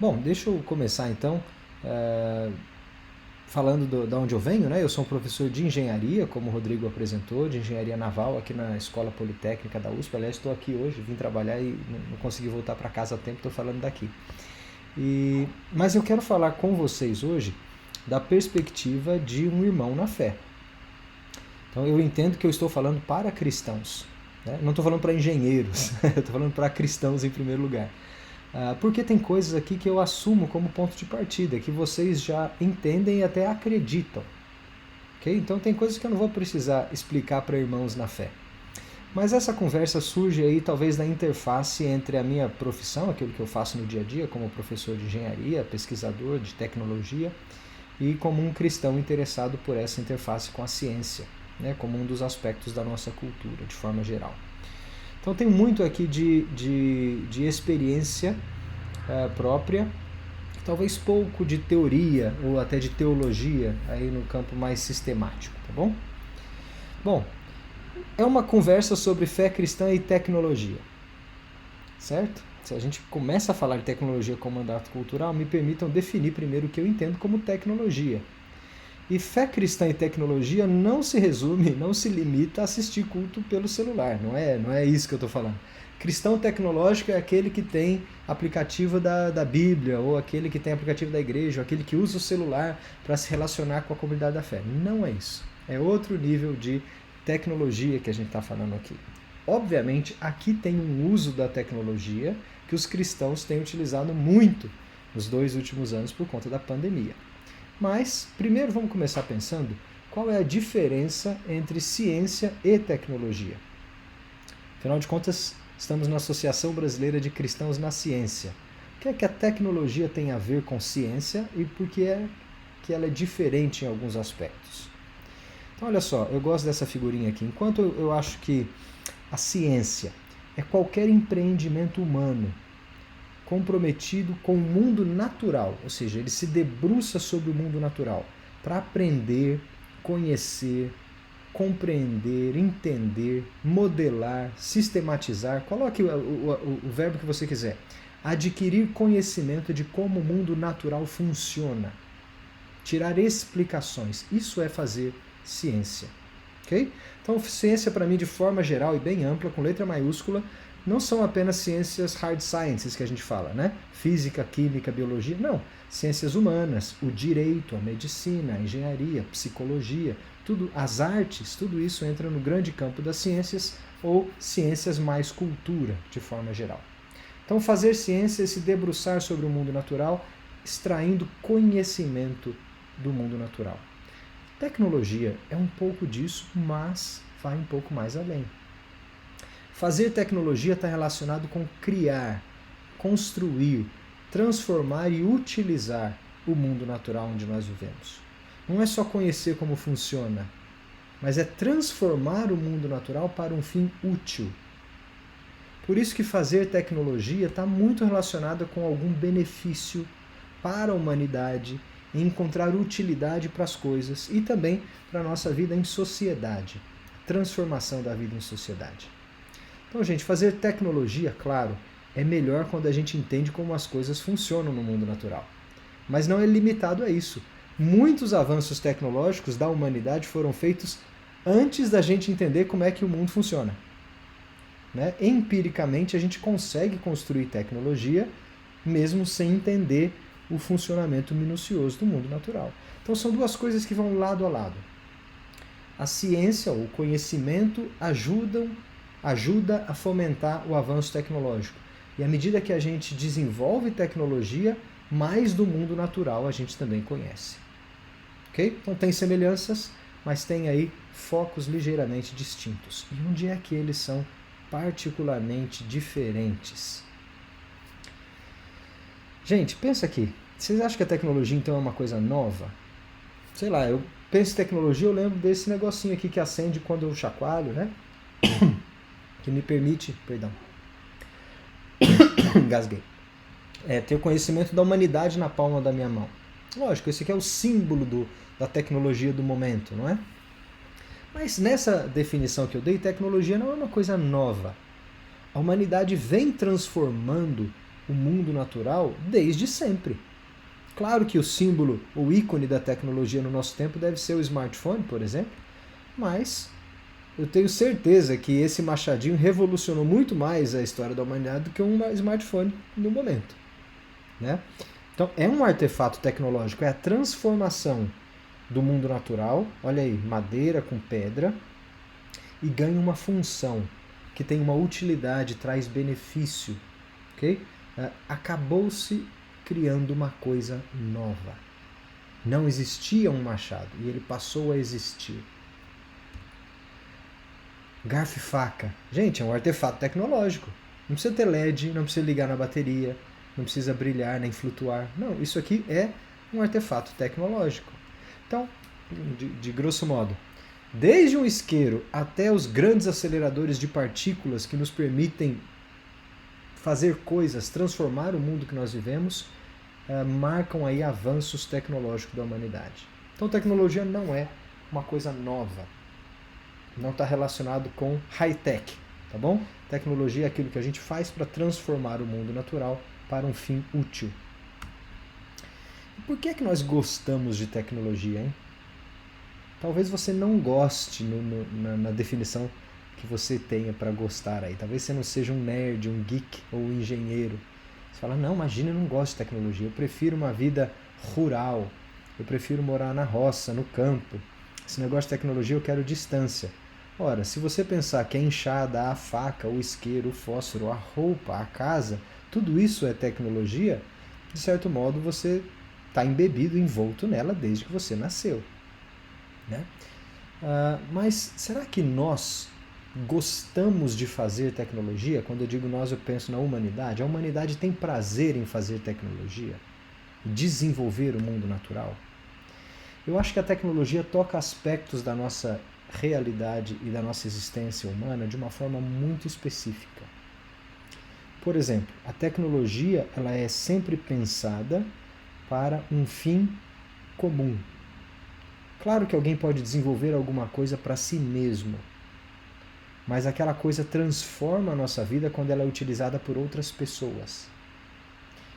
Bom, deixa eu começar então falando de onde eu venho, né? Eu sou um professor de engenharia, como o Rodrigo apresentou, de engenharia naval aqui na Escola Politécnica da USP. Aliás, estou aqui hoje, vim trabalhar e não consegui voltar para casa a tempo, estou falando daqui. Mas eu quero falar com vocês hoje da perspectiva de um irmão na fé. Então eu entendo que eu estou falando para cristãos, né? Não estou falando para engenheiros, eu estou falando para cristãos em primeiro lugar. Porque tem coisas aqui que eu assumo como ponto de partida, que vocês já entendem e até acreditam. Okay? Então tem coisas que eu não vou precisar explicar para irmãos na fé. Mas essa conversa surge aí talvez da interface entre a minha profissão, aquilo que eu faço no dia a dia como professor de engenharia, pesquisador de tecnologia, e como um cristão interessado por essa interface com a ciência, né, como um dos aspectos da nossa cultura, de forma geral. Então tem muito aqui de experiência própria, talvez pouco de teoria ou até de teologia aí no campo mais sistemático, tá bom? Bom, é uma conversa sobre fé cristã e tecnologia, certo? Se a gente começa a falar de tecnologia como mandato cultural, me permitam definir primeiro o que eu entendo como tecnologia. E fé cristã e tecnologia não se resume, não se limita a assistir culto pelo celular, não é isso que eu estou falando. Cristão tecnológico é aquele que tem aplicativo da Bíblia, ou aquele que tem aplicativo da igreja, ou aquele que usa o celular para se relacionar com a comunidade da fé. Não é isso. É outro nível de tecnologia que a gente está falando aqui. Obviamente, aqui tem um uso da tecnologia que os cristãos têm utilizado muito nos 2 últimos anos por conta da pandemia. Mas, primeiro vamos começar pensando qual é a diferença entre ciência e tecnologia. Afinal de contas, estamos na Associação Brasileira de Cristãos na Ciência. O que é que a tecnologia tem a ver com ciência e por que é que ela é diferente em alguns aspectos? Então, olha só, eu gosto dessa figurinha aqui. Enquanto eu acho que a ciência é qualquer empreendimento humano comprometido com o mundo natural, ou seja, ele se debruça sobre o mundo natural para aprender, conhecer, compreender, entender, modelar, sistematizar, coloque o verbo que você quiser, adquirir conhecimento de como o mundo natural funciona, tirar explicações, isso é fazer ciência. Okay? Então, ciência para mim de forma geral e bem ampla, com letra maiúscula, não são apenas ciências hard sciences que a gente fala, né? Física, química, biologia, não. Ciências humanas, o direito, a medicina, a engenharia, psicologia, tudo, as artes, tudo isso entra no grande campo das ciências ou ciências mais cultura, de forma geral. Então, fazer ciência é se debruçar sobre o mundo natural, extraindo conhecimento do mundo natural. Tecnologia é um pouco disso, mas vai um pouco mais além. Fazer tecnologia está relacionado com criar, construir, transformar e utilizar o mundo natural onde nós vivemos. Não é só conhecer como funciona, mas é transformar o mundo natural para um fim útil. Por isso que fazer tecnologia está muito relacionado com algum benefício para a humanidade, em encontrar utilidade para as coisas e também para a nossa vida em sociedade, transformação da vida em sociedade. Então, gente, fazer tecnologia, claro, é melhor quando a gente entende como as coisas funcionam no mundo natural. Mas não é limitado a isso. Muitos avanços tecnológicos da humanidade foram feitos antes da gente entender como é que o mundo funciona. Né? Empiricamente, a gente consegue construir tecnologia mesmo sem entender o funcionamento minucioso do mundo natural. Então, são duas coisas que vão lado a lado. A ciência, ou o conhecimento, ajuda a fomentar o avanço tecnológico. E à medida que a gente desenvolve tecnologia, mais do mundo natural a gente também conhece. Ok? Então tem semelhanças, mas tem aí focos ligeiramente distintos. E onde é que eles são particularmente diferentes? Gente, pensa aqui. Vocês acham que a tecnologia então é uma coisa nova? Sei lá, eu penso em tecnologia, eu lembro desse negocinho aqui que acende quando eu chacoalho, né? Que me permite, engasguei, ter o conhecimento da humanidade na palma da minha mão. Lógico, esse aqui é o símbolo da tecnologia do momento, não é? Mas nessa definição que eu dei, tecnologia não é uma coisa nova. A humanidade vem transformando o mundo natural desde sempre. Claro que o símbolo, o ícone da tecnologia no nosso tempo deve ser o smartphone, por exemplo, mas eu tenho certeza que esse machadinho revolucionou muito mais a história da humanidade do que um smartphone no momento, né? Então é um artefato tecnológico, é a transformação do mundo natural, olha aí, madeira com pedra, e ganha uma função que tem uma utilidade, traz benefício, ok? Acabou-se criando uma coisa nova. Não existia um machado e ele passou a existir. Garfo e faca. Gente, é um artefato tecnológico. Não precisa ter LED, não precisa ligar na bateria, não precisa brilhar nem flutuar. Não, isso aqui é um artefato tecnológico. Então, de grosso modo, desde um isqueiro até os grandes aceleradores de partículas que nos permitem fazer coisas, transformar o mundo que nós vivemos, marcam aí avanços tecnológicos da humanidade. Então, tecnologia não é uma coisa nova. Não está relacionado com high-tech, tá bom? Tecnologia é aquilo que a gente faz para transformar o mundo natural para um fim útil. E por que é que nós gostamos de tecnologia, hein? Talvez você não goste na definição que você tenha para gostar aí. Talvez você não seja um nerd, um geek ou um engenheiro. Você fala, não, imagina, eu não gosto de tecnologia. Eu prefiro uma vida rural. Eu prefiro morar na roça, no campo. Esse negócio de tecnologia eu quero distância. Ora, se você pensar que a enxada, a faca, o isqueiro, o fósforo, a roupa, a casa, tudo isso é tecnologia, de certo modo você está embebido, envolto nela desde que você nasceu. Né? Mas será que nós gostamos de fazer tecnologia? Quando eu digo nós, eu penso na humanidade. A humanidade tem prazer em fazer tecnologia? Desenvolver o mundo natural? Eu acho que a tecnologia toca aspectos da nossa realidade e da nossa existência humana de uma forma muito específica. Por exemplo, a tecnologia ela é sempre pensada para um fim comum. Claro que alguém pode desenvolver alguma coisa para si mesmo, mas aquela coisa transforma a nossa vida quando ela é utilizada por outras pessoas.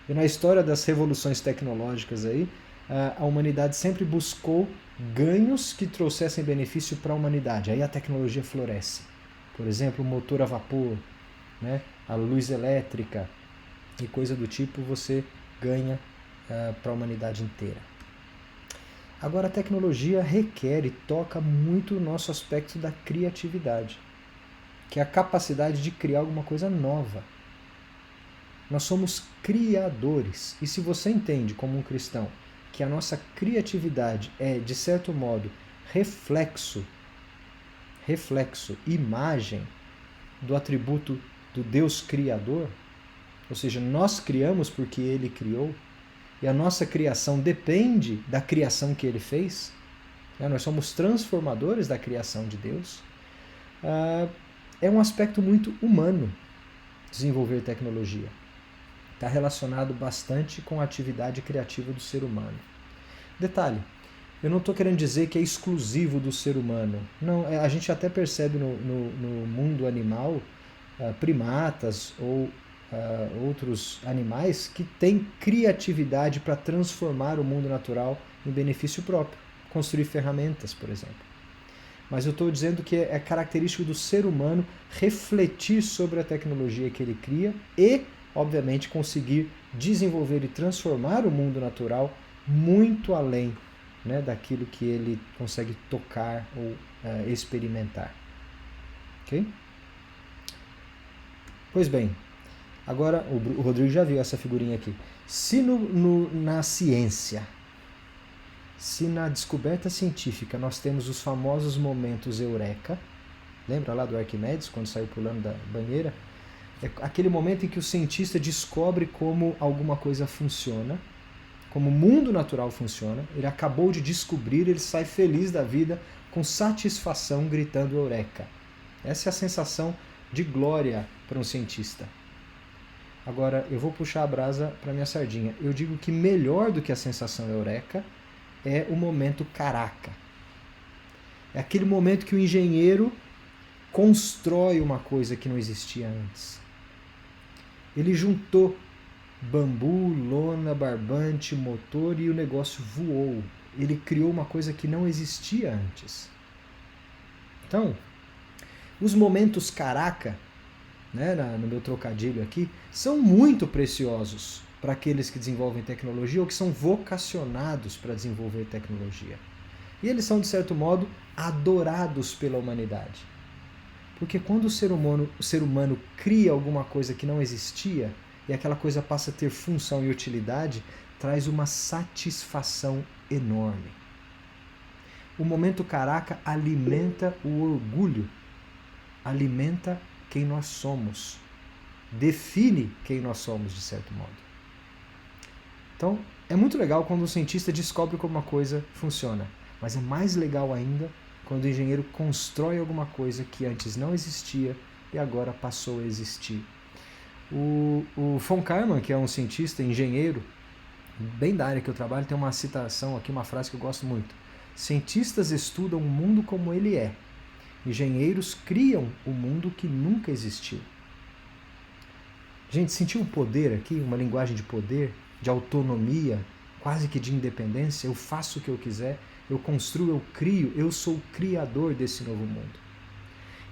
E na história das revoluções tecnológicas aí, a humanidade sempre buscou ganhos que trouxessem benefício para a humanidade. Aí a tecnologia floresce. Por exemplo, o motor a vapor, né? A luz elétrica e coisa do tipo, você ganha para a humanidade inteira. Agora, a tecnologia requer e toca muito o nosso aspecto da criatividade, que é a capacidade de criar alguma coisa nova. Nós somos criadores. E se você entende, como um cristão, que a nossa criatividade é, de certo modo, reflexo, imagem do atributo do Deus Criador, ou seja, nós criamos porque Ele criou, e a nossa criação depende da criação que Ele fez, nós somos transformadores da criação de Deus, é um aspecto muito humano desenvolver tecnologia. Está relacionado bastante com a atividade criativa do ser humano. Detalhe, eu não estou querendo dizer que é exclusivo do ser humano. Não, a gente até percebe no mundo animal primatas ou outros animais que têm criatividade para transformar o mundo natural em benefício próprio. Construir ferramentas, por exemplo. Mas eu estou dizendo que é característico do ser humano refletir sobre a tecnologia que ele cria e, obviamente, conseguir desenvolver e transformar o mundo natural muito além, né, daquilo que ele consegue tocar ou experimentar. Ok? Pois bem, agora o Rodrigo já viu essa figurinha aqui. Se na ciência, se na descoberta científica nós temos os famosos momentos eureka, lembra lá do Arquimedes, quando saiu pulando da banheira? É aquele momento em que o cientista descobre como alguma coisa funciona, como o mundo natural funciona, ele acabou de descobrir, ele sai feliz da vida, com satisfação, gritando eureka. Essa é a sensação de glória para um cientista. Agora, eu vou puxar a brasa para minha sardinha. Eu digo que melhor do que a sensação eureka é o momento caraca. É aquele momento que o engenheiro constrói uma coisa que não existia antes. Ele juntou bambu, lona, barbante, motor e o negócio voou. Ele criou uma coisa que não existia antes. Então, os momentos caraca, né, no meu trocadilho aqui, são muito preciosos para aqueles que desenvolvem tecnologia ou que são vocacionados para desenvolver tecnologia. E eles são, de certo modo, adorados pela humanidade. Porque quando o ser humano cria alguma coisa que não existia e aquela coisa passa a ter função e utilidade, traz uma satisfação enorme. O momento caraca alimenta o orgulho, alimenta quem nós somos, define quem nós somos, de certo modo. Então, é muito legal quando o cientista descobre como uma coisa funciona, mas é mais legal ainda quando o engenheiro constrói alguma coisa que antes não existia e agora passou a existir. O von Karman, que é um cientista, engenheiro, bem da área que eu trabalho, tem uma citação aqui, uma frase que eu gosto muito. Cientistas estudam o mundo como ele é. Engenheiros criam o mundo que nunca existiu. Gente, sentiu o poder aqui? Uma linguagem de poder, de autonomia, quase que de independência. Eu faço o que eu quiser, eu construo, eu crio, eu sou o criador desse novo mundo.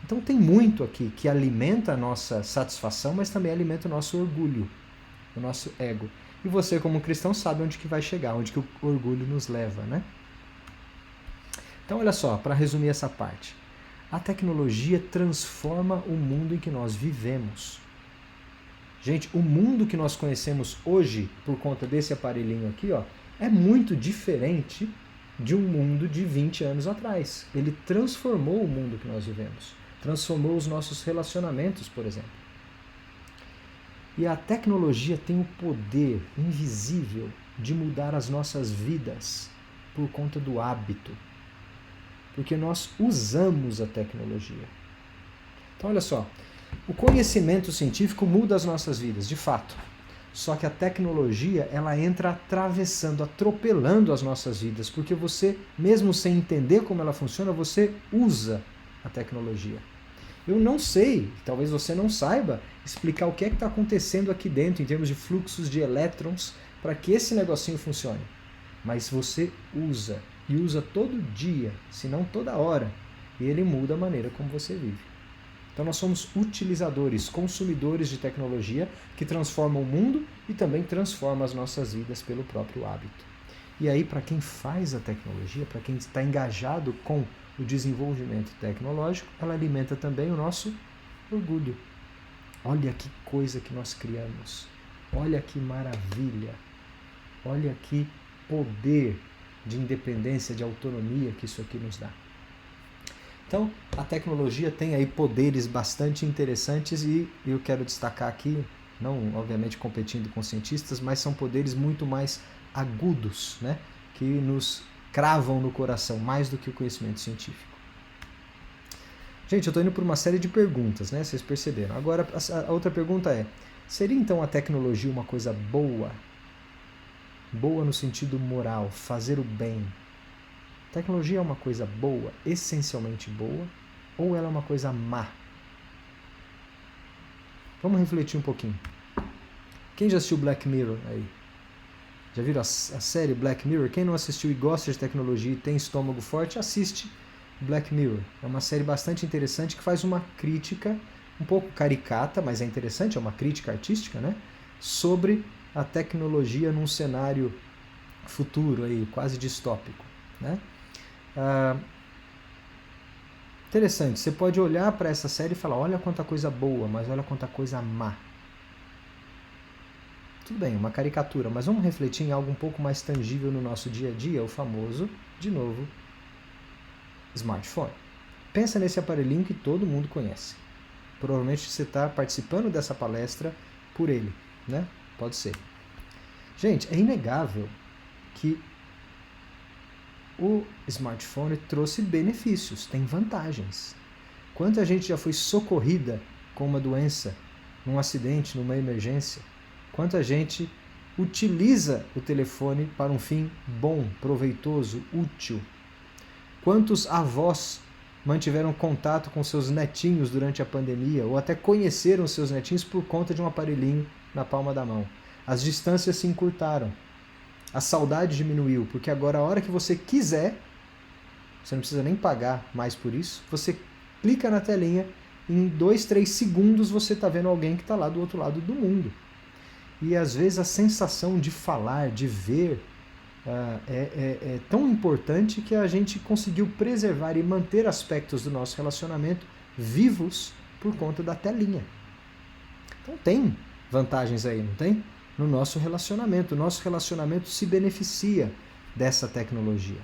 Então tem muito aqui que alimenta a nossa satisfação, mas também alimenta o nosso orgulho, o nosso ego. E você, como cristão, sabe onde que vai chegar, onde que o orgulho nos leva, né? Então, olha só, para resumir essa parte. A tecnologia transforma o mundo em que nós vivemos. Gente, o mundo que nós conhecemos hoje, por conta desse aparelhinho aqui, ó, é muito diferente de um mundo de 20 anos atrás. Ele transformou o mundo que nós vivemos. Transformou os nossos relacionamentos, por exemplo. E a tecnologia tem o poder invisível de mudar as nossas vidas por conta do hábito. Porque nós usamos a tecnologia. Então, olha só, o conhecimento científico muda as nossas vidas, de fato. Só que a tecnologia, ela entra atravessando, atropelando as nossas vidas, porque você, mesmo sem entender como ela funciona, você usa a tecnologia. Eu não sei, talvez você não saiba, explicar o que é que está acontecendo aqui dentro em termos de fluxos de elétrons para que esse negocinho funcione. Mas você usa, e usa todo dia, se não toda hora, e ele muda a maneira como você vive. Então nós somos utilizadores, consumidores de tecnologia que transformam o mundo e também transforma as nossas vidas pelo próprio hábito. E aí, para quem faz a tecnologia, para quem está engajado com o desenvolvimento tecnológico, ela alimenta também o nosso orgulho. Olha que coisa que nós criamos. Olha que maravilha. Olha que poder de independência, de autonomia que isso aqui nos dá. Então, a tecnologia tem aí poderes bastante interessantes e eu quero destacar aqui, não obviamente competindo com cientistas, mas são poderes muito mais agudos, né, que nos cravam no coração mais do que o conhecimento científico. Gente, eu estou indo por uma série de perguntas, né, vocês perceberam. Agora, a outra pergunta é, seria então a tecnologia uma coisa boa? Boa no sentido moral, fazer o bem. Tecnologia é uma coisa boa, essencialmente boa, ou ela é uma coisa má? Vamos refletir um pouquinho. Quem já assistiu Black Mirror aí? Já viram a série Black Mirror? Quem não assistiu e gosta de tecnologia e tem estômago forte, assiste Black Mirror. É uma série bastante interessante que faz uma crítica, um pouco caricata, mas é interessante, é uma crítica artística, né? Sobre a tecnologia num cenário futuro, aí, quase distópico, né? Interessante, você pode olhar para essa série e falar, olha quanta coisa boa, mas olha quanta coisa má. Tudo bem, uma caricatura, mas vamos refletir em algo um pouco mais tangível no nosso dia a dia, o famoso, de novo, smartphone. Pensa nesse aparelhinho que todo mundo conhece. Provavelmente você está participando dessa palestra por ele, né? Pode ser. Gente, é inegável que o smartphone trouxe benefícios, tem vantagens. Quanta gente já foi socorrida com uma doença, num acidente, numa emergência? Quanta gente utiliza o telefone para um fim bom, proveitoso, útil? Quantos avós mantiveram contato com seus netinhos durante a pandemia ou até conheceram seus netinhos por conta de um aparelhinho na palma da mão? As distâncias se encurtaram. A saudade diminuiu, porque agora a hora que você quiser, você não precisa nem pagar mais por isso, você clica na telinha, em 2, 3 segundos você está vendo alguém que está lá do outro lado do mundo. E às vezes a sensação de falar, de ver, é tão importante que a gente conseguiu preservar e manter aspectos do nosso relacionamento vivos por conta da telinha. Então tem vantagens aí, não tem? No nosso relacionamento. O nosso relacionamento se beneficia dessa tecnologia.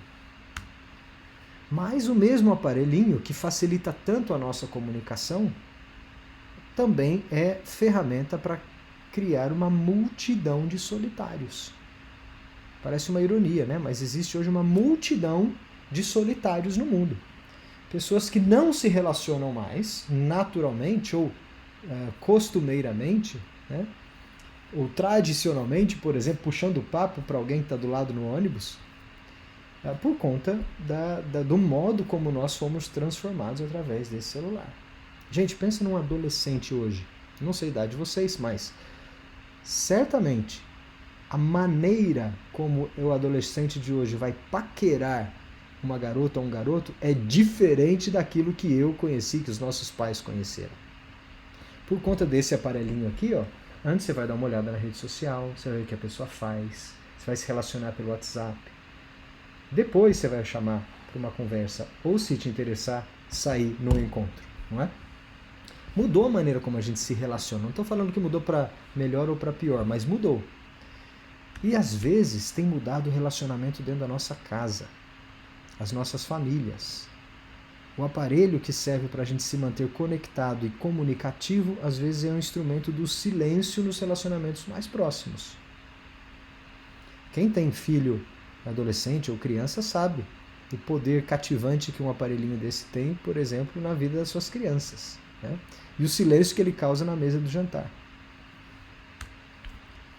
Mas o mesmo aparelhinho que facilita tanto a nossa comunicação também é ferramenta para criar uma multidão de solitários. Parece uma ironia, né? Mas existe hoje uma multidão de solitários no mundo. Pessoas que não se relacionam mais naturalmente ou costumeiramente, né? Ou tradicionalmente, por exemplo, puxando papo para alguém que está do lado no ônibus, por conta do modo como nós fomos transformados através desse celular. Gente, pensa num adolescente hoje. Não sei a idade de vocês, mas certamente a maneira como o adolescente de hoje vai paquerar uma garota ou um garoto é diferente daquilo que eu conheci, que os nossos pais conheceram. Por conta desse aparelhinho aqui, ó, antes você vai dar uma olhada na rede social, você vai ver o que a pessoa faz, você vai se relacionar pelo WhatsApp. Depois você vai chamar para uma conversa, ou se te interessar, sair no encontro, não é? Mudou a maneira como a gente se relaciona. Não estou falando que mudou para melhor ou para pior, mas mudou. E às vezes tem mudado o relacionamento dentro da nossa casa, as nossas famílias. O aparelho que serve para a gente se manter conectado e comunicativo, às vezes é um instrumento do silêncio nos relacionamentos mais próximos. Quem tem filho adolescente ou criança sabe o poder cativante que um aparelhinho desse tem, por exemplo, na vida das suas crianças, né? E o silêncio que ele causa na mesa do jantar.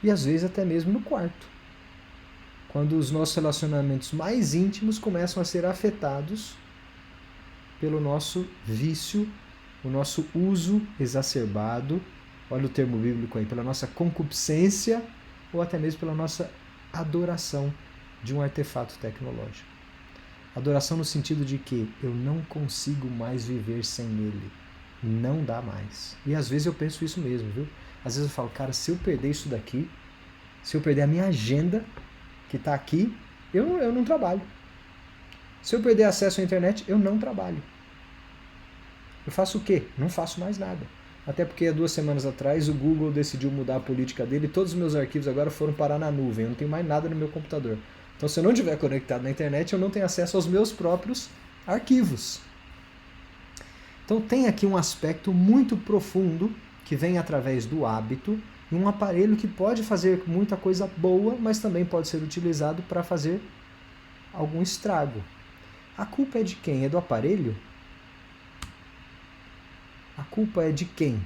E às vezes até mesmo no quarto, quando os nossos relacionamentos mais íntimos começam a ser afetados pelo nosso vício, o nosso uso exacerbado, olha o termo bíblico aí, pela nossa concupiscência ou até mesmo pela nossa adoração de um artefato tecnológico. Adoração no sentido de que eu não consigo mais viver sem ele. Não dá mais. E às vezes eu penso isso mesmo, viu? Às vezes eu falo, cara, se eu perder isso daqui, se eu perder a minha agenda, que está aqui, eu não trabalho. Se eu perder acesso à internet, eu não trabalho. Eu faço o quê? Não faço mais nada. Até porque há 2 semanas atrás o Google decidiu mudar a política dele e todos os meus arquivos agora foram parar na nuvem. Eu não tenho mais nada no meu computador. Então se eu não estiver conectado na internet, eu não tenho acesso aos meus próprios arquivos. Então tem aqui um aspecto muito profundo que vem através do hábito e um aparelho que pode fazer muita coisa boa, mas também pode ser utilizado para fazer algum estrago. A culpa é de quem? É do aparelho? A culpa é de quem?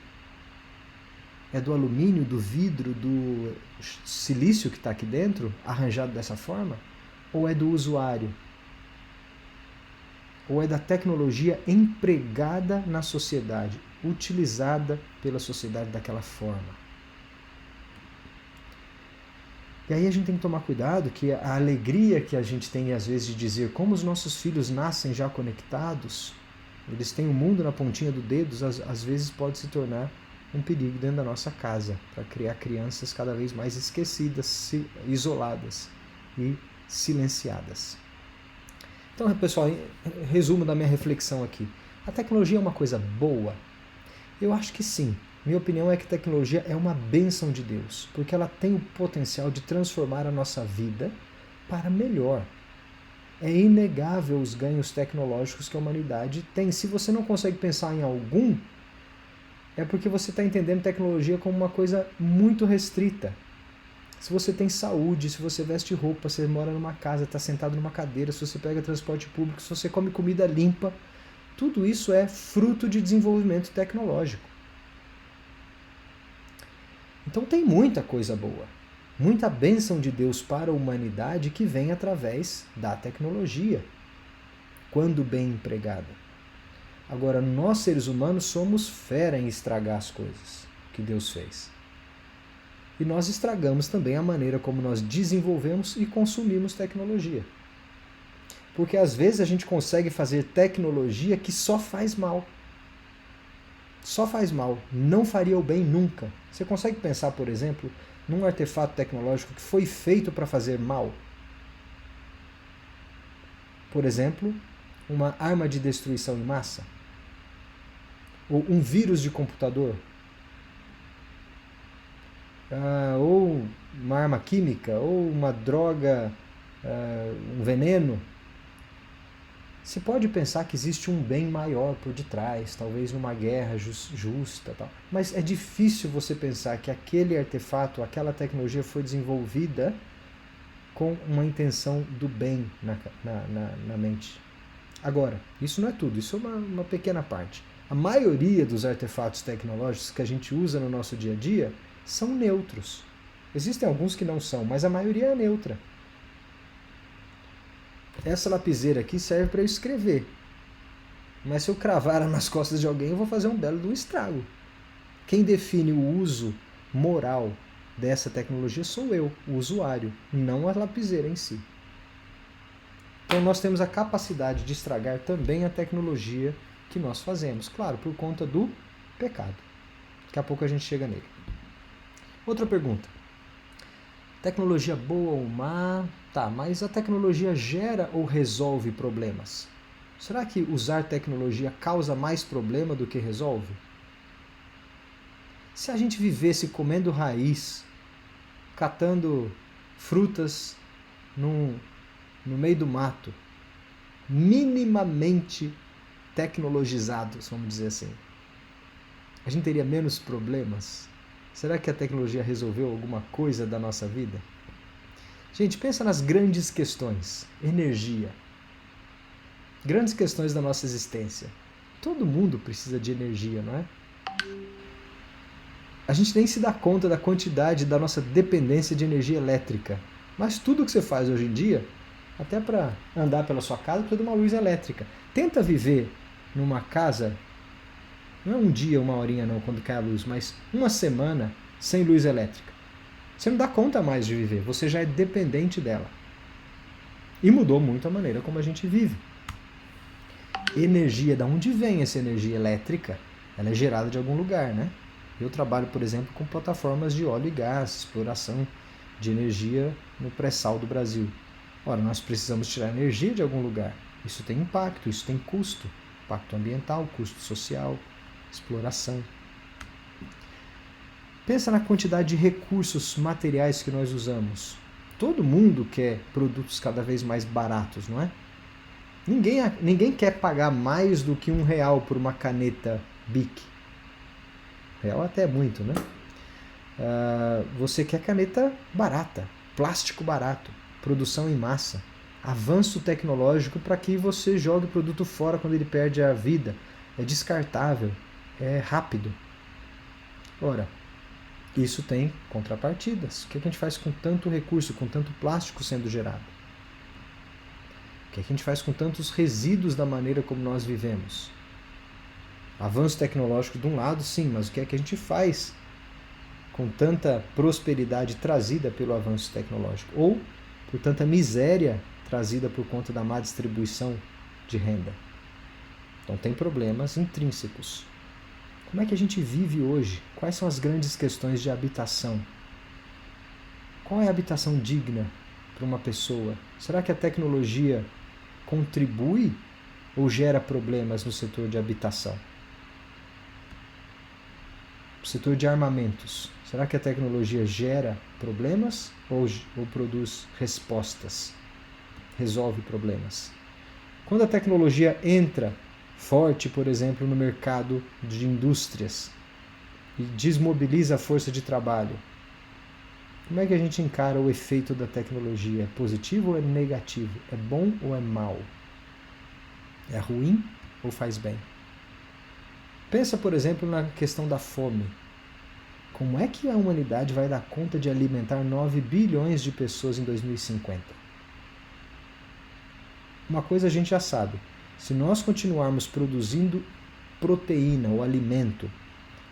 É do alumínio, do vidro, do silício que está aqui dentro, arranjado dessa forma? Ou é do usuário? Ou é da tecnologia empregada na sociedade, utilizada pela sociedade daquela forma? E aí a gente tem que tomar cuidado que a alegria que a gente tem às vezes de dizer como os nossos filhos nascem já conectados, eles têm o mundo na pontinha do dedo, às vezes pode se tornar um perigo dentro da nossa casa, para criar crianças cada vez mais esquecidas, isoladas e silenciadas. Então, pessoal, resumo da minha reflexão aqui. A tecnologia é uma coisa boa? Eu acho que sim. Minha opinião é que a tecnologia é uma bênção de Deus, porque ela tem o potencial de transformar a nossa vida para melhor. É inegável os ganhos tecnológicos que a humanidade tem. Se você não consegue pensar em algum, é porque você está entendendo tecnologia como uma coisa muito restrita. Se você tem saúde, se você veste roupa, se você mora numa casa, está sentado numa cadeira, se você pega transporte público, se você come comida limpa, tudo isso é fruto de desenvolvimento tecnológico. Então tem muita coisa boa, muita bênção de Deus para a humanidade que vem através da tecnologia, quando bem empregada. Agora, nós seres humanos somos fera em estragar as coisas que Deus fez. E nós estragamos também a maneira como nós desenvolvemos e consumimos tecnologia. Porque às vezes a gente consegue fazer tecnologia que só faz mal. Só faz mal, não faria o bem nunca. Você consegue pensar, por exemplo, num artefato tecnológico que foi feito para fazer mal? Por exemplo, uma arma de destruição em massa? Ou um vírus de computador? Ou uma arma química? Ou uma droga, um veneno? Você pode pensar que existe um bem maior por detrás, talvez numa guerra justa, tal. Mas é difícil você pensar que aquele artefato, aquela tecnologia foi desenvolvida com uma intenção do bem na mente. Agora, isso não é tudo, isso é uma pequena parte. A maioria dos artefatos tecnológicos que a gente usa no nosso dia a dia são neutros. Existem alguns que não são, mas a maioria é neutra. Essa lapiseira aqui serve para eu escrever. Mas se eu cravar ela nas costas de alguém, eu vou fazer um belo do estrago. Quem define o uso moral dessa tecnologia sou eu, o usuário, não a lapiseira em si. Então nós temos a capacidade de estragar também a tecnologia que nós fazemos. Claro, por conta do pecado. Daqui a pouco a gente chega nele. Outra pergunta. Tecnologia boa ou má? Tá, mas a tecnologia gera ou resolve problemas? Será que usar tecnologia causa mais problema do que resolve? Se a gente vivesse comendo raiz, catando frutas no meio do mato, minimamente tecnologizados, vamos dizer assim, a gente teria menos problemas? Será que a tecnologia resolveu alguma coisa da nossa vida? Gente, pensa nas grandes questões. Energia. Grandes questões da nossa existência. Todo mundo precisa de energia, não é? A gente nem se dá conta da quantidade da nossa dependência de energia elétrica. Mas tudo que você faz hoje em dia, até para andar pela sua casa, precisa de uma luz elétrica. Tenta viver numa casa, não é um dia, uma horinha não, quando cai a luz, mas uma semana sem luz elétrica. Você não dá conta mais de viver, você já é dependente dela. E mudou muito a maneira como a gente vive. Energia, da onde vem essa energia elétrica? Ela é gerada de algum lugar, né? Eu trabalho, por exemplo, com plataformas de óleo e gás, exploração de energia no pré-sal do Brasil. Ora, nós precisamos tirar energia de algum lugar. Isso tem impacto, isso tem custo. Impacto ambiental, custo social, exploração. Pensa na quantidade de recursos materiais que nós usamos. Todo mundo quer produtos cada vez mais baratos, não é? Ninguém quer pagar mais do que R$1 por uma caneta Bic. R$1 até é muito, né? Você quer caneta barata, plástico barato, produção em massa, avanço tecnológico para que você jogue o produto fora quando ele perde a vida. É descartável, é rápido. Ora, isso tem contrapartidas. O que a gente faz com tanto recurso, com tanto plástico sendo gerado? O que a gente faz com tantos resíduos da maneira como nós vivemos? Avanço tecnológico de um lado, sim, mas o que é que a gente faz com tanta prosperidade trazida pelo avanço tecnológico? Ou por tanta miséria trazida por conta da má distribuição de renda? Então tem problemas intrínsecos. Como é que a gente vive hoje? Quais são as grandes questões de habitação? Qual é a habitação digna para uma pessoa? Será que a tecnologia contribui ou gera problemas no setor de habitação? No setor de armamentos, será que a tecnologia gera problemas ou produz respostas? Resolve problemas? Quando a tecnologia entra forte, por exemplo, no mercado de indústrias e desmobiliza a força de trabalho, como é que a gente encara o efeito da tecnologia? É positivo ou é negativo? É bom ou é mal? É ruim ou faz bem? Pensa, por exemplo, na questão da fome. Como é que a humanidade vai dar conta de alimentar 9 bilhões de pessoas em 2050? Uma coisa a gente já sabe. Se nós continuarmos produzindo proteína ou alimento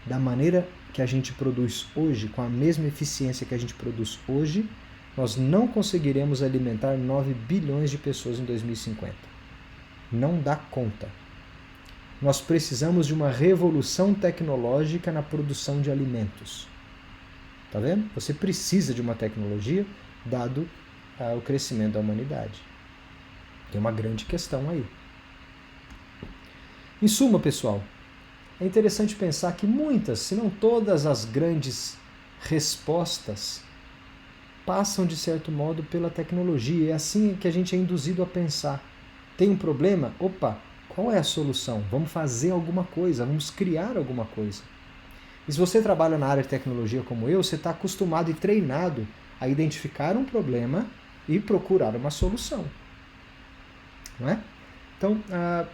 da maneira que a gente produz hoje, com a mesma eficiência que a gente produz hoje, nós não conseguiremos alimentar 9 bilhões de pessoas em 2050. Não dá conta. Nós precisamos de uma revolução tecnológica na produção de alimentos. Tá vendo? Você precisa de uma tecnologia, dado o crescimento da humanidade. Tem uma grande questão aí. Em suma, pessoal, é interessante pensar que muitas, se não todas as grandes respostas passam, de certo modo, pela tecnologia. É assim que a gente é induzido a pensar. Tem um problema? Opa, qual é a solução? Vamos fazer alguma coisa, vamos criar alguma coisa. E se você trabalha na área de tecnologia como eu, você está acostumado e treinado a identificar um problema e procurar uma solução. Não é? Então,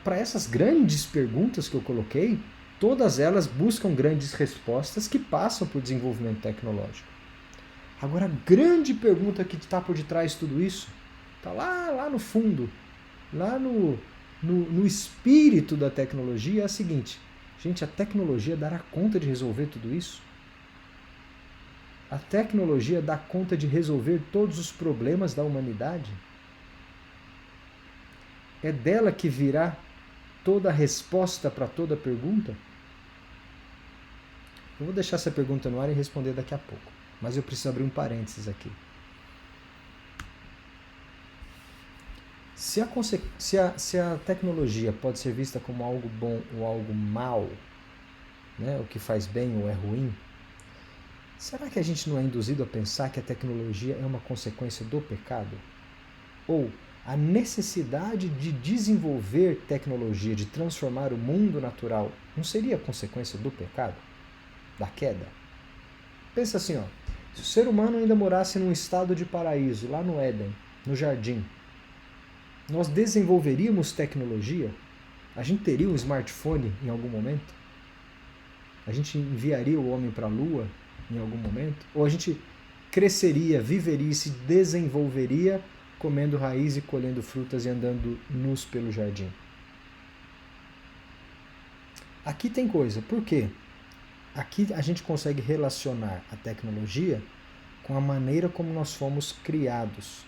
para essas grandes perguntas que eu coloquei, todas elas buscam grandes respostas que passam por desenvolvimento tecnológico. Agora, a grande pergunta que está por detrás de tudo isso, está lá no fundo, lá no espírito da tecnologia, é a seguinte: gente, a tecnologia dará conta de resolver tudo isso? A tecnologia dá conta de resolver todos os problemas da humanidade? É dela que virá toda a resposta para toda pergunta? Eu vou deixar essa pergunta no ar e responder daqui a pouco. Mas eu preciso abrir um parênteses aqui. Se a tecnologia pode ser vista como algo bom ou algo mal, né, o que faz bem ou é ruim, será que a gente não é induzido a pensar que a tecnologia é uma consequência do pecado? Ou a necessidade de desenvolver tecnologia, de transformar o mundo natural, não seria consequência do pecado? Da queda? Pensa assim, ó. Se o ser humano ainda morasse num estado de paraíso, lá no Éden, no jardim, nós desenvolveríamos tecnologia? A gente teria um smartphone em algum momento? A gente enviaria o homem para a Lua em algum momento? Ou a gente cresceria, viveria e se desenvolveria comendo raiz e colhendo frutas e andando nus pelo jardim? Aqui tem coisa. Por quê? Aqui a gente consegue relacionar a tecnologia com a maneira como nós fomos criados.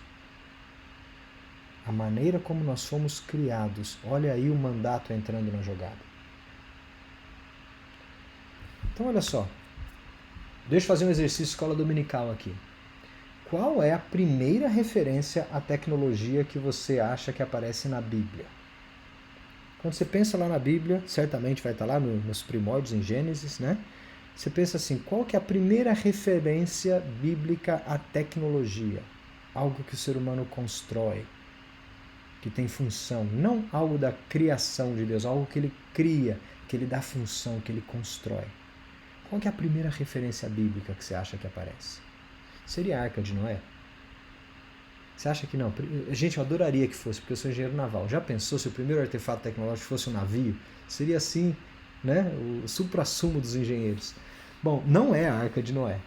A maneira como nós fomos criados. Olha aí o mandato entrando na jogada. Então, olha só. Deixa eu fazer um exercício escola dominical aqui. Qual é a primeira referência à tecnologia que você acha que aparece na Bíblia? Quando você pensa lá na Bíblia, certamente vai estar lá nos primórdios, em Gênesis, né? Você pensa assim, qual que é a primeira referência bíblica à tecnologia? Algo que o ser humano constrói, que tem função. Não algo da criação de Deus, algo que ele cria, que ele dá função, que ele constrói. Qual que é a primeira referência bíblica que você acha que aparece? Seria a Arca de Noé? Você acha que não? Gente, eu adoraria que fosse, porque eu sou engenheiro naval. Já pensou se o primeiro artefato tecnológico fosse um navio? Seria assim, né? O suprassumo dos engenheiros. Bom, não é a Arca de Noé.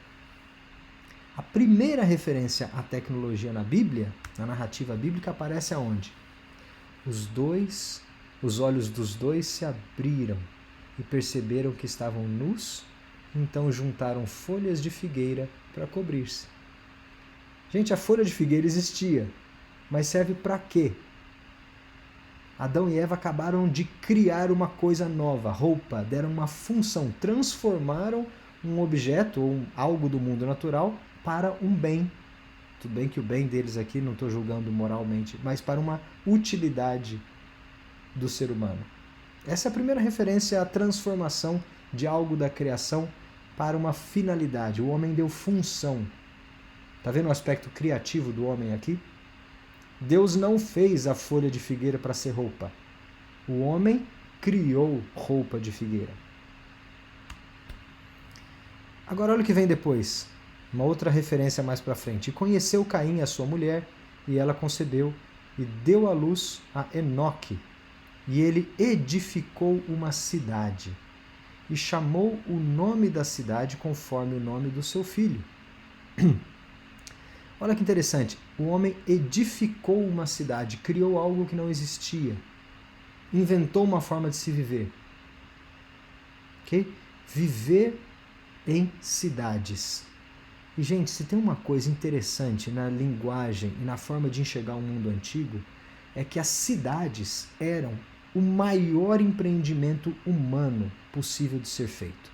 A primeira referência à tecnologia na Bíblia, na narrativa bíblica, aparece aonde? Os olhos dos dois se abriram e perceberam que estavam nus, então juntaram folhas de figueira para cobrir-se. Gente, a folha de figueira existia, mas serve para quê? Adão e Eva acabaram de criar uma coisa nova, roupa, deram uma função, transformaram um objeto ou algo do mundo natural para um bem. Tudo bem que o bem deles aqui, não estou julgando moralmente, mas para uma utilidade do ser humano. Essa é a primeira referência à transformação de algo da criação para uma finalidade. O homem deu função. Está vendo o aspecto criativo do homem aqui? Deus não fez a folha de figueira para ser roupa. O homem criou roupa de figueira. Agora olha o que vem depois. Uma outra referência mais para frente. E conheceu Caim, a sua mulher, e ela concebeu e deu à luz a Enoque. E ele edificou uma cidade e chamou o nome da cidade conforme o nome do seu filho. Olha que interessante, o homem edificou uma cidade, criou algo que não existia, inventou uma forma de se viver. Okay? Viver em cidades. E, gente, se tem uma coisa interessante na linguagem e na forma de enxergar o mundo antigo, é que as cidades eram o maior empreendimento humano possível de ser feito.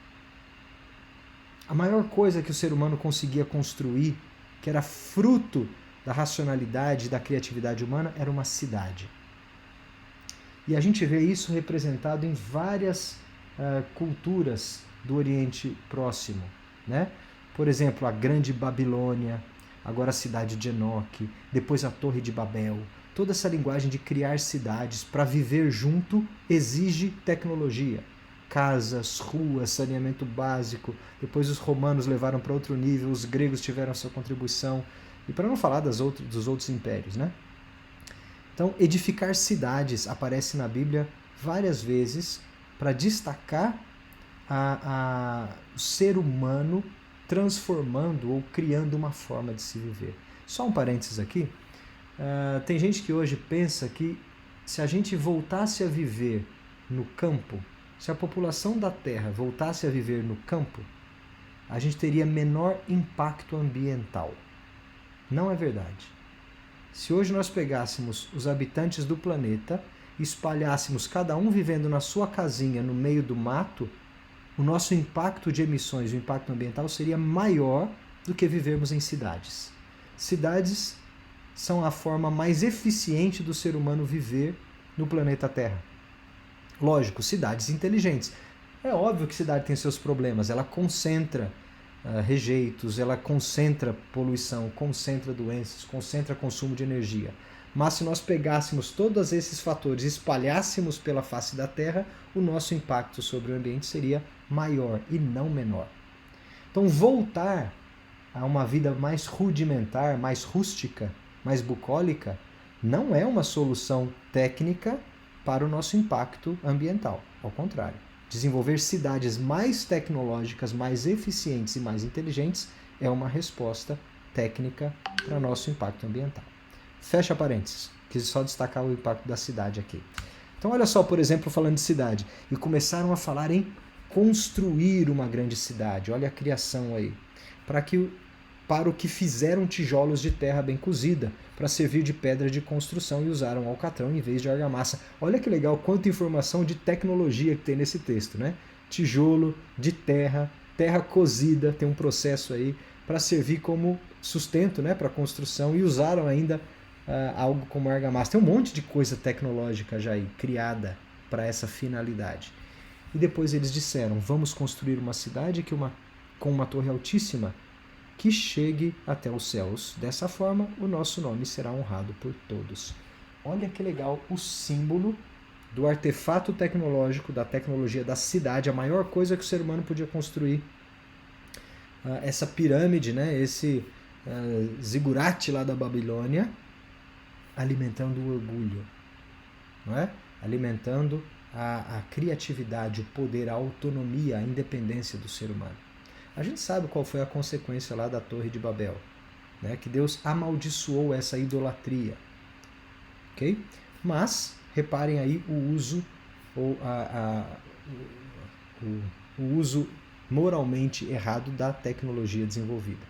A maior coisa que o ser humano conseguia construir, que era fruto da racionalidade e da criatividade humana, era uma cidade. E a gente vê isso representado em várias culturas do Oriente Próximo, né? Por exemplo, a Grande Babilônia, agora a cidade de Enoque, depois a Torre de Babel. Toda essa linguagem de criar cidades para viver junto exige tecnologia. Casas, ruas, saneamento básico. Depois os romanos levaram para outro nível, os gregos tiveram a sua contribuição. E para não falar dos outros impérios, né? Então, edificar cidades aparece na Bíblia várias vezes para destacar o ser humano transformando ou criando uma forma de se viver. Só um parênteses aqui. Tem gente que hoje pensa que se a gente voltasse a viver no campo, se a população da Terra voltasse a viver no campo, a gente teria menor impacto ambiental. Não é verdade. Se hoje nós pegássemos os habitantes do planeta e espalhássemos cada um vivendo na sua casinha no meio do mato, o nosso impacto de emissões, o impacto ambiental seria maior do que vivermos em cidades. Cidades são a forma mais eficiente do ser humano viver no planeta Terra. Lógico, cidades inteligentes. É óbvio que cidade tem seus problemas, ela concentra rejeitos, ela concentra poluição, concentra doenças, concentra consumo de energia. Mas se nós pegássemos todos esses fatores e espalhássemos pela face da Terra, o nosso impacto sobre o ambiente seria maior e não menor. Então, voltar a uma vida mais rudimentar, mais rústica, mais bucólica, não é uma solução técnica para o nosso impacto ambiental. Ao contrário, desenvolver cidades mais tecnológicas, mais eficientes e mais inteligentes é uma resposta técnica para o nosso impacto ambiental. Fecha parênteses, quis só destacar o impacto da cidade aqui. Então, olha só, por exemplo, falando de cidade, e começaram a falar em construir uma grande cidade. Olha a criação aí. Para o que fizeram tijolos de terra bem cozida, para servir de pedra de construção e usaram alcatrão em vez de argamassa. Olha que legal, quanta informação de tecnologia que tem nesse texto, né? Tijolo de terra, terra cozida, tem um processo aí para servir como sustento, né, para a construção, e usaram ainda algo como argamassa. Tem um monte de coisa tecnológica já aí, criada para essa finalidade. E depois eles disseram, vamos construir uma cidade com uma torre altíssima que chegue até os céus. Dessa forma, o nosso nome será honrado por todos. Olha que legal o símbolo do artefato tecnológico, da tecnologia da cidade, a maior coisa que o ser humano podia construir. Essa pirâmide, né? Esse zigurate lá da Babilônia, alimentando o orgulho, não é? Alimentando a criatividade, o poder, a autonomia, a independência do ser humano. A gente sabe qual foi a consequência lá da Torre de Babel, né? Que Deus amaldiçoou essa idolatria, ok? Mas reparem aí o uso ou o uso moralmente errado da tecnologia desenvolvida,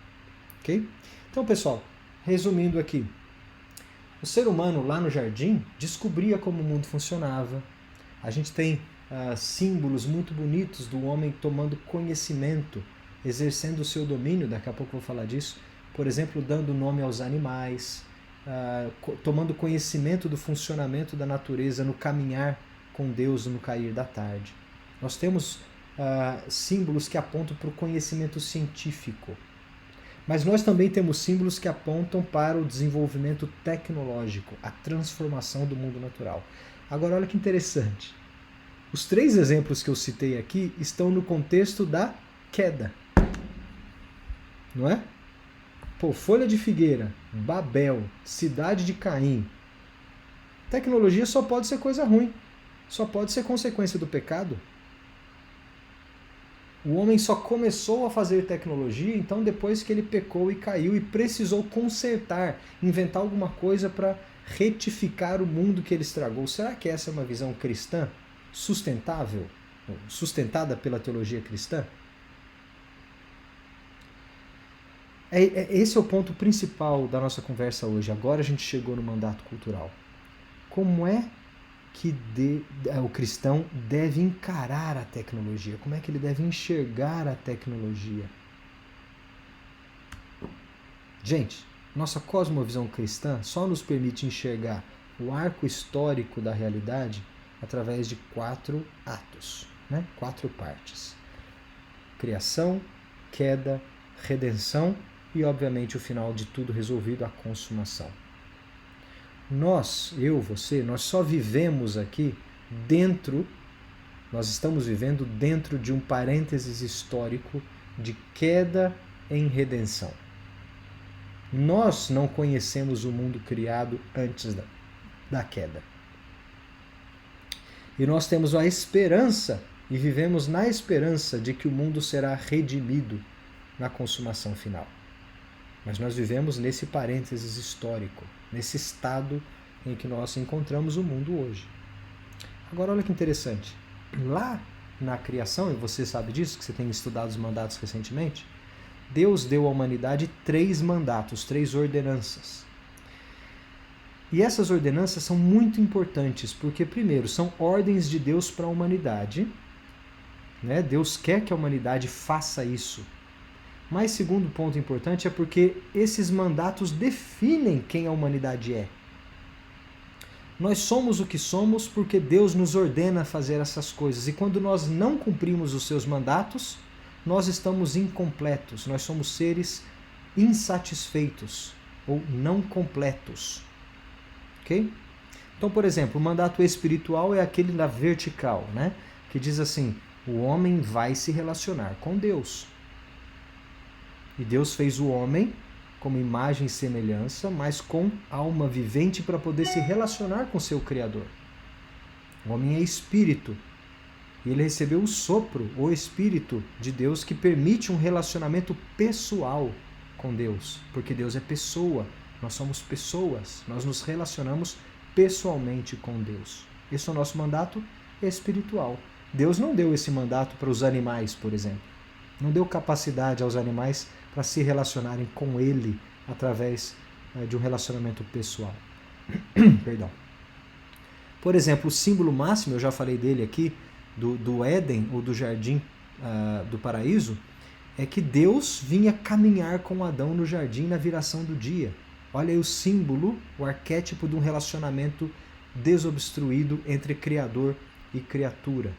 ok? Então, pessoal, resumindo aqui, o ser humano lá no jardim descobria como o mundo funcionava. A gente tem símbolos muito bonitos do homem tomando conhecimento, exercendo o seu domínio, daqui a pouco eu vou falar disso, por exemplo, dando nome aos animais, tomando conhecimento do funcionamento da natureza no caminhar com Deus no cair da tarde. Nós temos símbolos que apontam para o conhecimento científico, mas nós também temos símbolos que apontam para o desenvolvimento tecnológico, a transformação do mundo natural. Agora, olha que interessante. Os 3 exemplos que eu citei aqui estão no contexto da queda. Não é? Pô, folha de figueira, Babel, cidade de Caim. Tecnologia só pode ser coisa ruim. Só pode ser consequência do pecado. O homem só começou a fazer tecnologia, então depois que ele pecou e caiu e precisou consertar, inventar alguma coisa para retificar o mundo que ele estragou. Será que essa é uma visão cristã? Sustentável? Sustentada pela teologia cristã? Esse é o ponto principal da nossa conversa hoje. Agora a gente chegou no mandato cultural. Como é que o cristão deve encarar a tecnologia? Como é que ele deve enxergar a tecnologia? Gente, nossa cosmovisão cristã só nos permite enxergar o arco histórico da realidade através de 4 atos, né? 4 partes. Criação, queda, redenção e, obviamente, o final de tudo resolvido, a consumação. Nós, eu, você, nós só vivemos aqui nós estamos vivendo dentro de um parênteses histórico de queda em redenção. Nós não conhecemos o mundo criado antes da queda. E nós temos a esperança e vivemos na esperança de que o mundo será redimido na consumação final. Mas nós vivemos nesse parênteses histórico, nesse estado em que nós encontramos o mundo hoje. Agora olha que interessante. Lá na criação, e você sabe disso, que você tem estudado os mandatos recentemente, Deus deu à humanidade 3 mandatos, 3 ordenanças. E essas ordenanças são muito importantes, porque, primeiro, são ordens de Deus para a humanidade. Né? Deus quer que a humanidade faça isso. Mas, segundo ponto importante, é porque esses mandatos definem quem a humanidade é. Nós somos o que somos porque Deus nos ordena fazer essas coisas. E quando nós não cumprimos os seus mandatos, nós estamos incompletos. Nós somos seres insatisfeitos ou não completos. Ok? Então, por exemplo, o mandato espiritual é aquele da vertical, né? Que diz assim, o homem vai se relacionar com Deus. E Deus fez o homem como imagem e semelhança, mas com alma vivente para poder se relacionar com seu Criador. O homem é espírito. E ele recebeu o sopro, o Espírito de Deus, que permite um relacionamento pessoal com Deus. Porque Deus é pessoa, nós somos pessoas, nós nos relacionamos pessoalmente com Deus. Esse é o nosso mandato espiritual. Deus não deu esse mandato para os animais, por exemplo. Não deu capacidade aos animais para se relacionarem com Ele através de um relacionamento pessoal. Perdão. Por exemplo, o símbolo máximo, eu já falei dele aqui, do Éden ou do jardim do paraíso, é que Deus vinha caminhar com Adão no jardim na viração do dia. Olha aí o símbolo, o arquétipo de um relacionamento desobstruído entre Criador e criatura.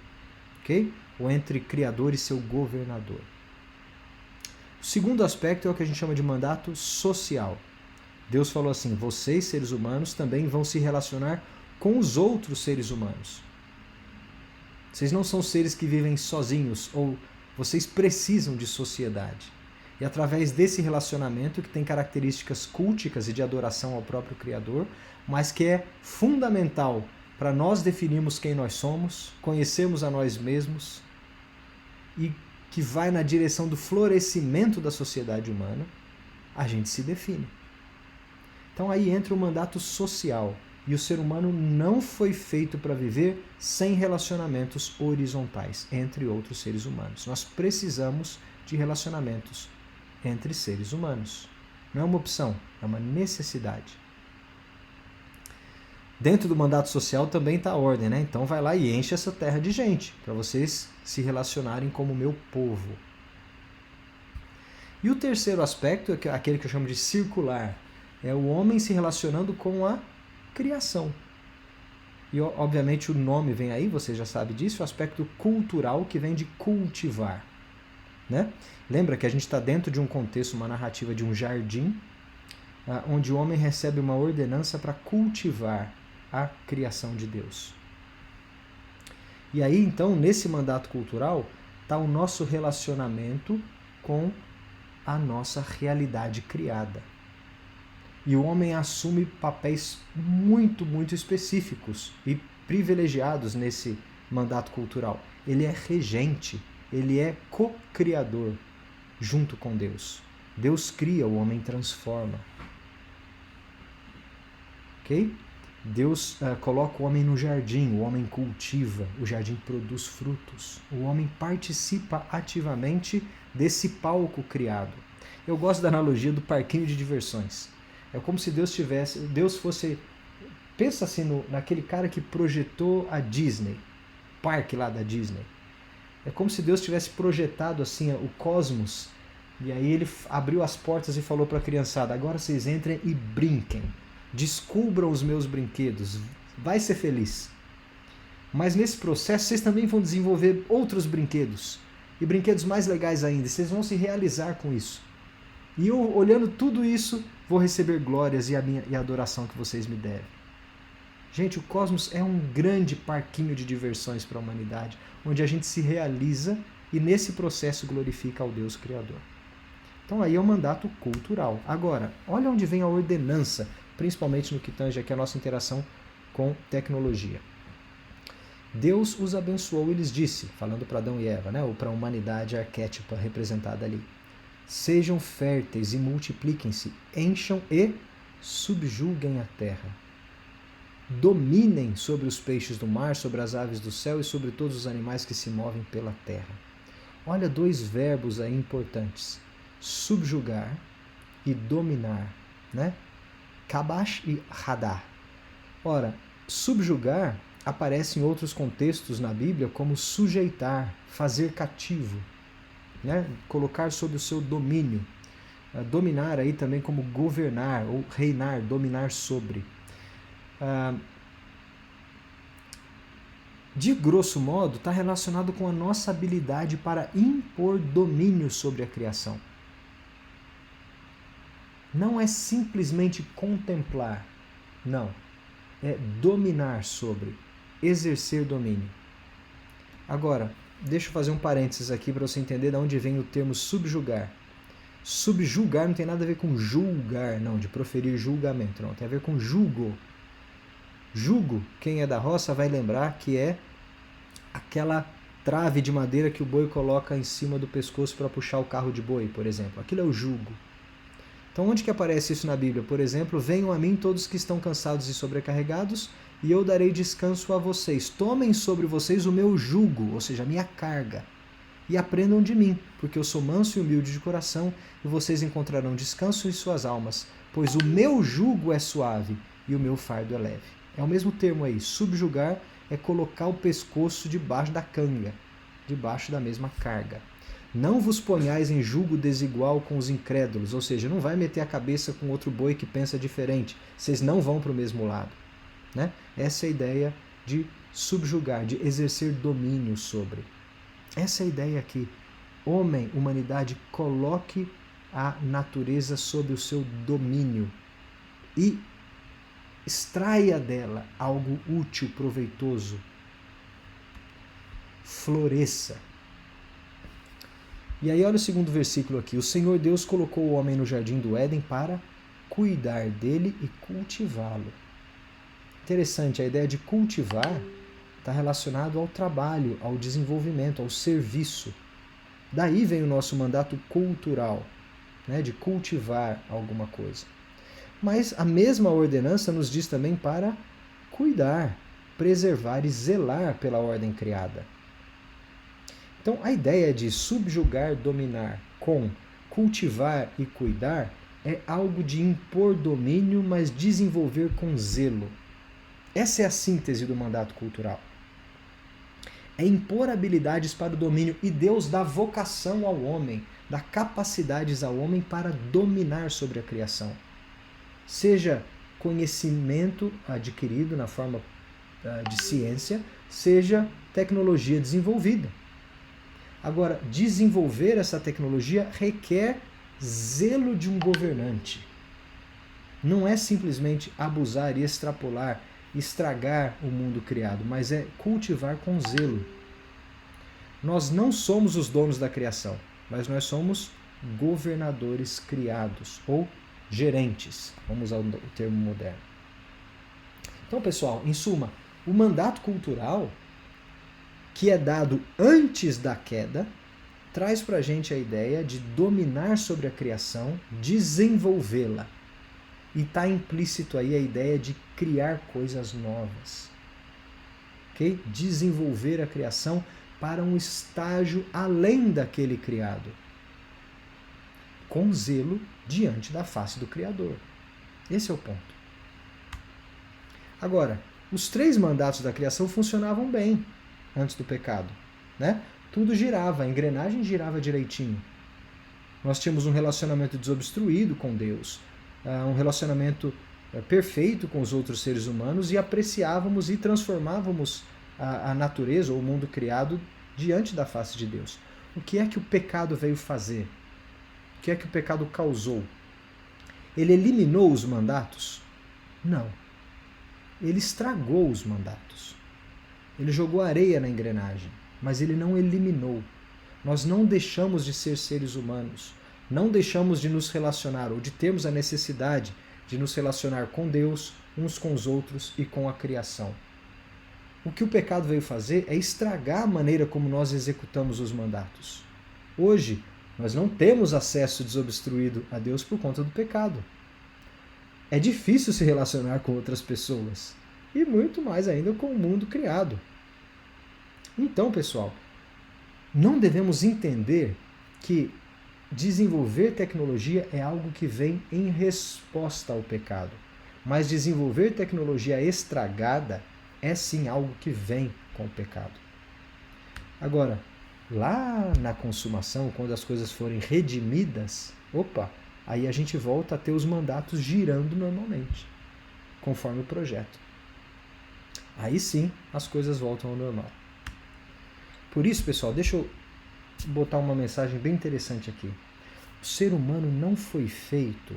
Ok? Ou entre Criador e seu governador. O segundo aspecto é o que a gente chama de mandato social. Deus falou assim, vocês, seres humanos, também vão se relacionar com os outros seres humanos. Vocês não são seres que vivem sozinhos, ou vocês precisam de sociedade. E através desse relacionamento, que tem características culticas e de adoração ao próprio Criador, mas que é fundamental para nós definirmos quem nós somos, conhecermos a nós mesmos e que vai na direção do florescimento da sociedade humana, a gente se define. Então aí entra o mandato social. E o ser humano não foi feito para viver sem relacionamentos horizontais entre outros seres humanos. Nós precisamos de relacionamentos entre seres humanos. Não é uma opção, é uma necessidade. Dentro do mandato social também está a ordem, né? Então vai lá e enche essa terra de gente, para vocês se relacionarem como meu povo. E o terceiro aspecto, é aquele que eu chamo de circular, é o homem se relacionando com a criação. E obviamente o nome vem aí, você já sabe disso, o aspecto cultural que vem de cultivar. Né? Lembra que a gente está dentro de um contexto, uma narrativa de um jardim, onde o homem recebe uma ordenança para cultivar a criação de Deus. E aí, então, nesse mandato cultural, está o nosso relacionamento com a nossa realidade criada. E o homem assume papéis muito, muito específicos e privilegiados nesse mandato cultural. Ele é regente, ele é co-criador junto com Deus. Deus cria, o homem transforma. Ok? Deus coloca o homem no jardim, o homem cultiva, o jardim produz frutos. O homem participa ativamente desse palco criado. Eu gosto da analogia do parquinho de diversões. É como se Deus fosse, pensa assim naquele cara que projetou a Disney, o parque lá da Disney. É como se Deus tivesse projetado assim o cosmos, e aí ele abriu as portas e falou para a criançada: agora vocês entrem e brinquem. Descubram os meus brinquedos, vai ser feliz. Mas nesse processo vocês também vão desenvolver outros brinquedos, e brinquedos mais legais ainda, vocês vão se realizar com isso. E eu, olhando tudo isso, vou receber glórias e a adoração que vocês me devem. Gente, o cosmos é um grande parquinho de diversões para a humanidade, onde a gente se realiza e nesse processo glorifica ao Deus Criador. Então aí é o mandato cultural. Agora, olha onde vem a ordenança, principalmente no que tange aqui a nossa interação com tecnologia. Deus os abençoou e lhes disse, falando para Adão e Eva, né, ou para a humanidade arquétipa representada ali: sejam férteis e multipliquem-se, encham e subjuguem a terra. Dominem sobre os peixes do mar, sobre as aves do céu e sobre todos os animais que se movem pela terra. Olha dois verbos aí importantes: subjugar e dominar, né? Kabash e Hadar. Ora, subjugar aparece em outros contextos na Bíblia como sujeitar, fazer cativo, né? Colocar sob o seu domínio. Dominar aí também como governar ou reinar, dominar sobre. De grosso modo, está relacionado com a nossa habilidade para impor domínio sobre a criação. Não é simplesmente contemplar, não. É dominar sobre, exercer domínio. Agora, deixa eu fazer um parênteses aqui para você entender de onde vem o termo subjugar. Subjugar não tem nada a ver com julgar, não, de proferir julgamento, não. Tem a ver com jugo. Jugo, quem é da roça vai lembrar que é aquela trave de madeira que o boi coloca em cima do pescoço para puxar o carro de boi, por exemplo. Aquilo é o jugo. Então, onde que aparece isso na Bíblia? Por exemplo, venham a mim todos que estão cansados e sobrecarregados, e eu darei descanso a vocês. Tomem sobre vocês o meu jugo, ou seja, a minha carga, e aprendam de mim, porque eu sou manso e humilde de coração, e vocês encontrarão descanso em suas almas, pois o meu jugo é suave e o meu fardo é leve. É o mesmo termo aí. Subjugar é colocar o pescoço debaixo da canga, debaixo da mesma carga. Não vos ponhais em jugo desigual com os incrédulos, ou seja, não vai meter a cabeça com outro boi que pensa diferente. Vocês não vão para o mesmo lado. Né? Essa é a ideia de subjugar, de exercer domínio sobre. Essa é a ideia aqui. Homem, humanidade, coloque a natureza sob o seu domínio e extraia dela algo útil, proveitoso. Floresça. E aí olha o segundo versículo aqui. O Senhor Deus colocou o homem no jardim do Éden para cuidar dele e cultivá-lo. Interessante, a ideia de cultivar está relacionado ao trabalho, ao desenvolvimento, ao serviço. Daí vem o nosso mandato cultural, né, de cultivar alguma coisa. Mas a mesma ordenança nos diz também para cuidar, preservar e zelar pela ordem criada. Então, a ideia de subjugar, dominar com cultivar e cuidar é algo de impor domínio, mas desenvolver com zelo. Essa é a síntese do mandato cultural. É impor habilidades para o domínio, e Deus dá vocação ao homem, dá capacidades ao homem para dominar sobre a criação. Seja conhecimento adquirido na forma de ciência, seja tecnologia desenvolvida. Agora, desenvolver essa tecnologia requer zelo de um governante. Não é simplesmente abusar e extrapolar, estragar o mundo criado, mas é cultivar com zelo. Nós não somos os donos da criação, mas nós somos governadores criados, ou gerentes, vamos usar o termo moderno. Então, pessoal, em suma, o mandato cultural, que é dado antes da queda, traz para a gente a ideia de dominar sobre a criação, desenvolvê-la. E está implícito aí a ideia de criar coisas novas. Okay? Desenvolver a criação para um estágio além daquele criado, com zelo diante da face do Criador. Esse é o ponto. Agora, os 3 mandatos da criação funcionavam bem antes do pecado, né? Tudo girava, a engrenagem girava direitinho. Nós tínhamos um relacionamento desobstruído com Deus, um relacionamento perfeito com os outros seres humanos e apreciávamos e transformávamos a natureza ou o mundo criado diante da face de Deus. O que é que o pecado veio fazer? O que é que o pecado causou? Ele eliminou os mandatos? Não. Ele estragou os mandatos. Ele jogou areia na engrenagem, mas ele não eliminou. Nós não deixamos de ser seres humanos, não deixamos de nos relacionar ou de termos a necessidade de nos relacionar com Deus, uns com os outros e com a criação. O que o pecado veio fazer é estragar a maneira como nós executamos os mandatos. Hoje, nós não temos acesso desobstruído a Deus por conta do pecado. É difícil se relacionar com outras pessoas, e muito mais ainda com o mundo criado. Então, pessoal, não devemos entender que desenvolver tecnologia é algo que vem em resposta ao pecado. Mas desenvolver tecnologia estragada é sim algo que vem com o pecado. Agora, lá na consumação, quando as coisas forem redimidas, aí a gente volta a ter os mandatos girando normalmente, conforme o projeto. Aí sim as coisas voltam ao normal. Por isso, pessoal, deixa eu botar uma mensagem bem interessante aqui. O ser humano não foi feito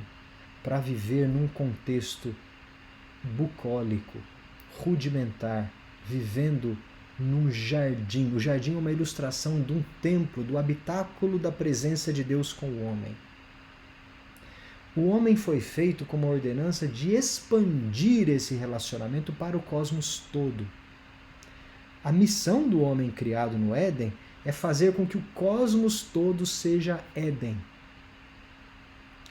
para viver num contexto bucólico, rudimentar, vivendo num jardim. O jardim é uma ilustração de um templo, do habitáculo da presença de Deus com o homem. O homem foi feito com uma ordenança de expandir esse relacionamento para o cosmos todo. A missão do homem criado no Éden é fazer com que o cosmos todo seja Éden.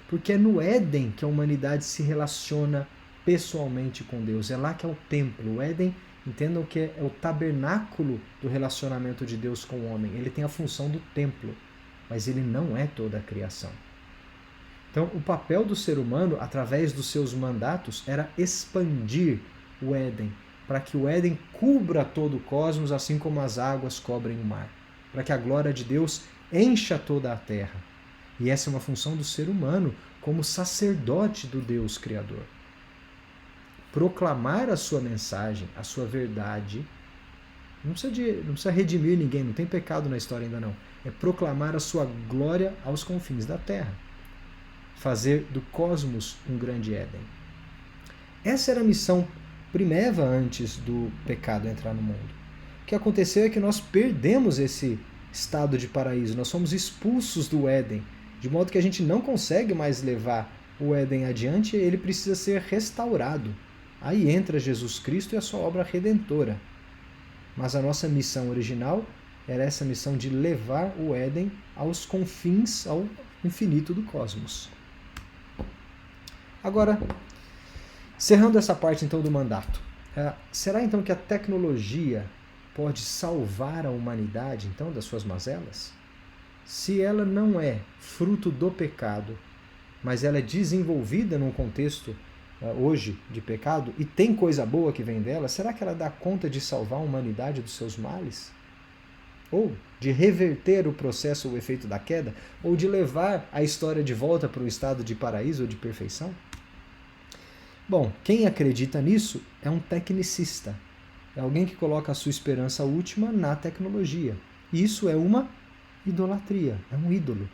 Porque é no Éden que a humanidade se relaciona pessoalmente com Deus. É lá que é o templo. O Éden, entendam que é o tabernáculo do relacionamento de Deus com o homem. Ele tem a função do templo, mas ele não é toda a criação. Então, o papel do ser humano, através dos seus mandatos, era expandir o Éden, para que o Éden cubra todo o cosmos, assim como as águas cobrem o mar, para que a glória de Deus encha toda a terra. E essa é uma função do ser humano como sacerdote do Deus Criador. Proclamar a sua mensagem, a sua verdade. Não precisa redimir ninguém, não tem pecado na história ainda não. É proclamar a sua glória aos confins da terra. Fazer do cosmos um grande Éden. Essa era a missão primeva antes do pecado entrar no mundo. O que aconteceu é que nós perdemos esse estado de paraíso, nós somos expulsos do Éden, de modo que a gente não consegue mais levar o Éden adiante, ele precisa ser restaurado. Aí entra Jesus Cristo e a sua obra redentora. Mas a nossa missão original era essa missão de levar o Éden aos confins, ao infinito do cosmos. Agora, encerrando essa parte então do mandato, será então que a tecnologia pode salvar a humanidade então das suas mazelas? Se ela não é fruto do pecado, mas ela é desenvolvida num contexto hoje de pecado e tem coisa boa que vem dela, será que ela dá conta de salvar a humanidade dos seus males? Ou de reverter o processo, o efeito da queda? Ou de levar a história de volta para um estado de paraíso ou de perfeição? Bom, quem acredita nisso é um tecnicista. É alguém que coloca a sua esperança última na tecnologia. Isso é uma idolatria, é um ídolo.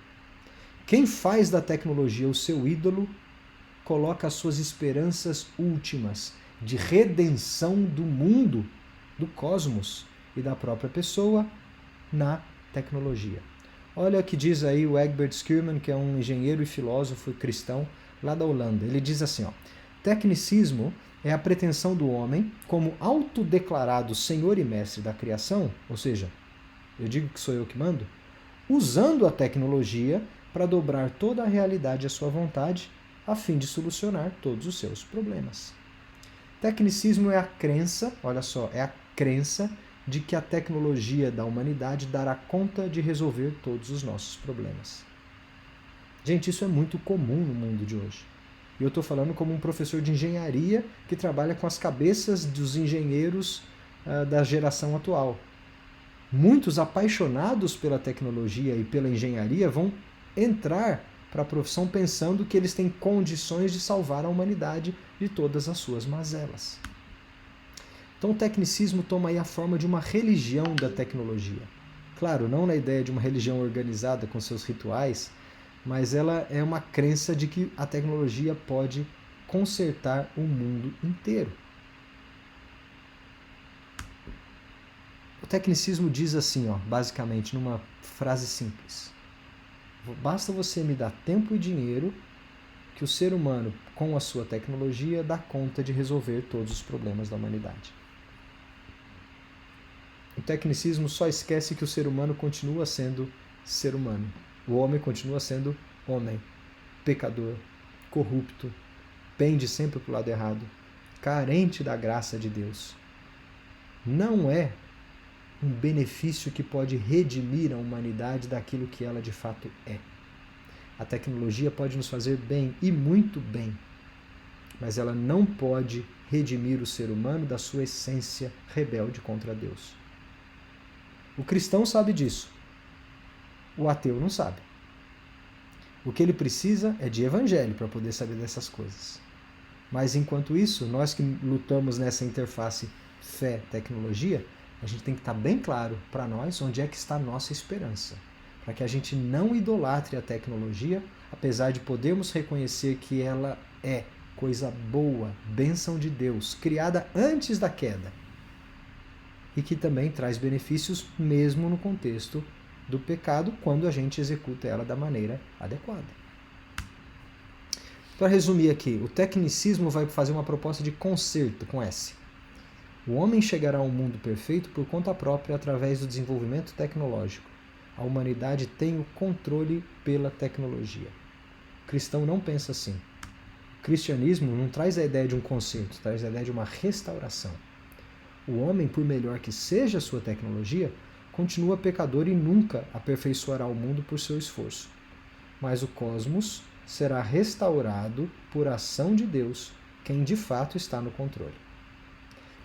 Quem faz da tecnologia o seu ídolo, coloca as suas esperanças últimas de redenção do mundo, do cosmos e da própria pessoa na tecnologia. Olha o que diz aí o Egbert Schirman, que é um engenheiro e filósofo cristão lá da Holanda. Ele diz assim, tecnicismo é a pretensão do homem como autodeclarado senhor e mestre da criação, ou seja, eu digo que sou eu que mando, usando a tecnologia para dobrar toda a realidade à sua vontade a fim de solucionar todos os seus problemas. Tecnicismo é a crença, olha só, é a crença de que a tecnologia da humanidade dará conta de resolver todos os nossos problemas. Gente, isso é muito comum no mundo de hoje. E eu estou falando como um professor de engenharia que trabalha com as cabeças dos engenheiros da geração atual. Muitos apaixonados pela tecnologia e pela engenharia vão entrar para a profissão pensando que eles têm condições de salvar a humanidade de todas as suas mazelas. Então o tecnicismo toma aí a forma de uma religião da tecnologia. Claro, não na ideia de uma religião organizada com seus rituais, mas ela é uma crença de que a tecnologia pode consertar o mundo inteiro. O tecnicismo diz assim, basicamente, numa frase simples: basta você me dar tempo e dinheiro que o ser humano, com a sua tecnologia, dá conta de resolver todos os problemas da humanidade. O tecnicismo só esquece que o ser humano continua sendo ser humano. O homem continua sendo homem, pecador, corrupto, pende sempre para o lado errado, carente da graça de Deus. Não é um benefício que pode redimir a humanidade daquilo que ela de fato é. A tecnologia pode nos fazer bem, e muito bem, mas ela não pode redimir o ser humano da sua essência rebelde contra Deus. O cristão sabe disso. O ateu não sabe. O que ele precisa é de evangelho para poder saber dessas coisas. Mas enquanto isso, nós que lutamos nessa interface fé-tecnologia, a gente tem que estar bem claro para nós onde é que está a nossa esperança. Para que a gente não idolatre a tecnologia, apesar de podermos reconhecer que ela é coisa boa, bênção de Deus, criada antes da queda. E que também traz benefícios mesmo no contexto do pecado, quando a gente executa ela da maneira adequada. Para resumir aqui, o tecnicismo vai fazer uma proposta de conserto com S. O homem chegará a um mundo perfeito por conta própria através do desenvolvimento tecnológico. A humanidade tem o controle pela tecnologia. O cristão não pensa assim. O cristianismo não traz a ideia de um conserto, traz a ideia de uma restauração. O homem, por melhor que seja a sua tecnologia, continua pecador e nunca aperfeiçoará o mundo por seu esforço. Mas o cosmos será restaurado por ação de Deus, quem de fato está no controle.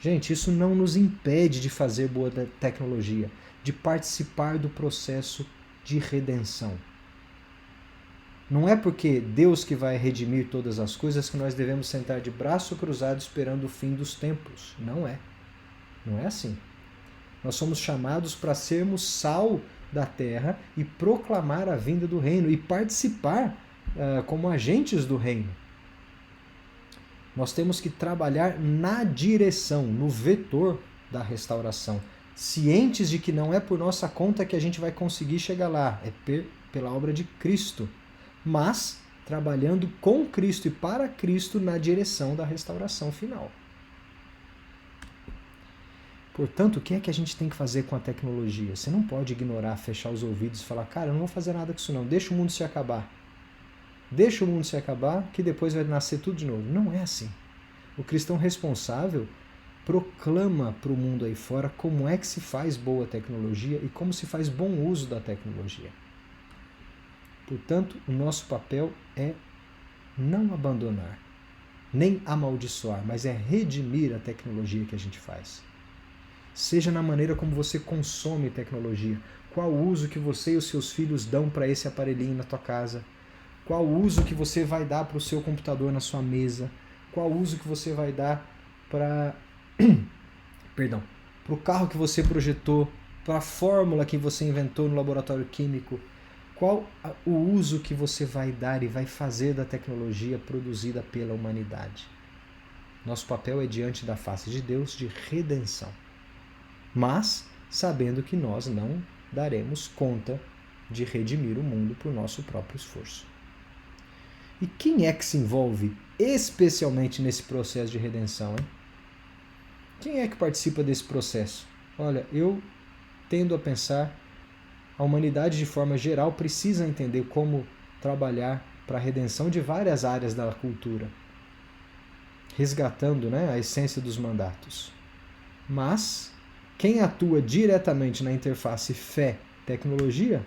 Gente, isso não nos impede de fazer boa tecnologia, de participar do processo de redenção. Não é porque Deus que vai redimir todas as coisas que nós devemos sentar de braço cruzado esperando o fim dos tempos. Não é. Não é assim. Nós somos chamados para sermos sal da terra e proclamar a vinda do reino e participar como agentes do reino. Nós temos que trabalhar na direção, no vetor da restauração, cientes de que não é por nossa conta que a gente vai conseguir chegar lá, é pela obra de Cristo, mas trabalhando com Cristo e para Cristo na direção da restauração final. Portanto, o que é que a gente tem que fazer com a tecnologia? Você não pode ignorar, fechar os ouvidos e falar: cara, eu não vou fazer nada com isso não, deixa o mundo se acabar. Deixa o mundo se acabar que depois vai nascer tudo de novo. Não é assim. O cristão responsável proclama para o mundo aí fora como é que se faz boa tecnologia e como se faz bom uso da tecnologia. Portanto, o nosso papel é não abandonar, nem amaldiçoar, mas é redimir a tecnologia que a gente faz. Seja na maneira como você consome tecnologia, qual o uso que você e os seus filhos dão para esse aparelhinho na tua casa, qual o uso que você vai dar para o seu computador na sua mesa, qual o uso que você vai dar para o carro que você projetou, para a fórmula que você inventou no laboratório químico, qual o uso que você vai dar e vai fazer da tecnologia produzida pela humanidade. Nosso papel é diante da face de Deus de redenção, mas sabendo que nós não daremos conta de redimir o mundo por nosso próprio esforço. E quem é que se envolve especialmente nesse processo de redenção, hein? Quem é que participa desse processo? Olha, eu tendo a pensar, a humanidade de forma geral precisa entender como trabalhar para a redenção de várias áreas da cultura, resgatando, né, a essência dos mandatos. Mas quem atua diretamente na interface fé-tecnologia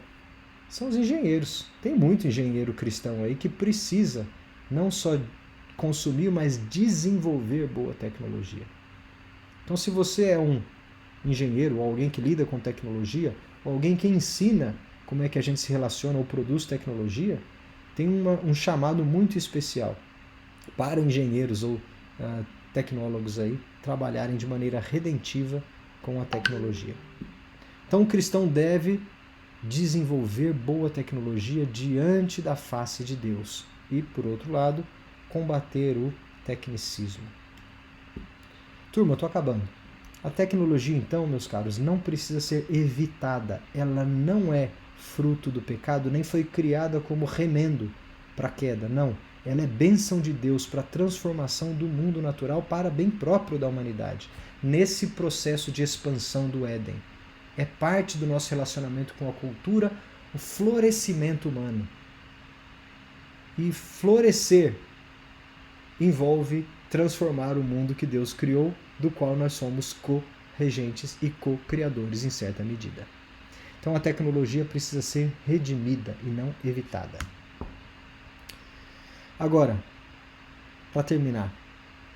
são os engenheiros. Tem muito engenheiro cristão aí que precisa não só consumir, mas desenvolver boa tecnologia. Então, se você é um engenheiro, ou alguém que lida com tecnologia, ou alguém que ensina como é que a gente se relaciona ou produz tecnologia, tem um chamado muito especial para engenheiros ou tecnólogos aí trabalharem de maneira redentiva com a tecnologia. Então, o cristão deve desenvolver boa tecnologia diante da face de Deus e, por outro lado, combater o tecnicismo. Turma, eu estou acabando. A tecnologia, então, meus caros, não precisa ser evitada. Ela não é fruto do pecado, nem foi criada como remendo para a queda. Não. Ela é bênção de Deus para a transformação do mundo natural para bem próprio da humanidade, nesse processo de expansão do Éden. É parte do nosso relacionamento com a cultura, o florescimento humano. E florescer envolve transformar o mundo que Deus criou, do qual nós somos co-regentes e co-criadores em certa medida. Então a tecnologia precisa ser redimida e não evitada. Agora, para terminar,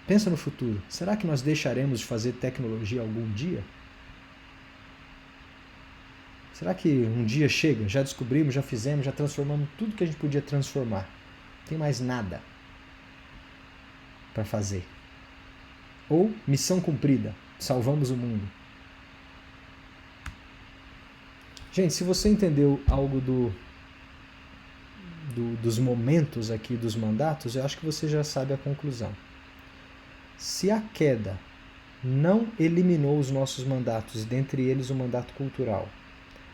pensa no futuro. Será que nós deixaremos de fazer tecnologia algum dia? Será que um dia chega, já descobrimos, já fizemos, já transformamos tudo que a gente podia transformar? Não tem mais nada para fazer. Ou missão cumprida, salvamos o mundo. Gente, se você entendeu algo dos momentos aqui dos mandatos, eu acho que você já sabe a conclusão. Se a queda não eliminou os nossos mandatos, dentre eles o mandato cultural,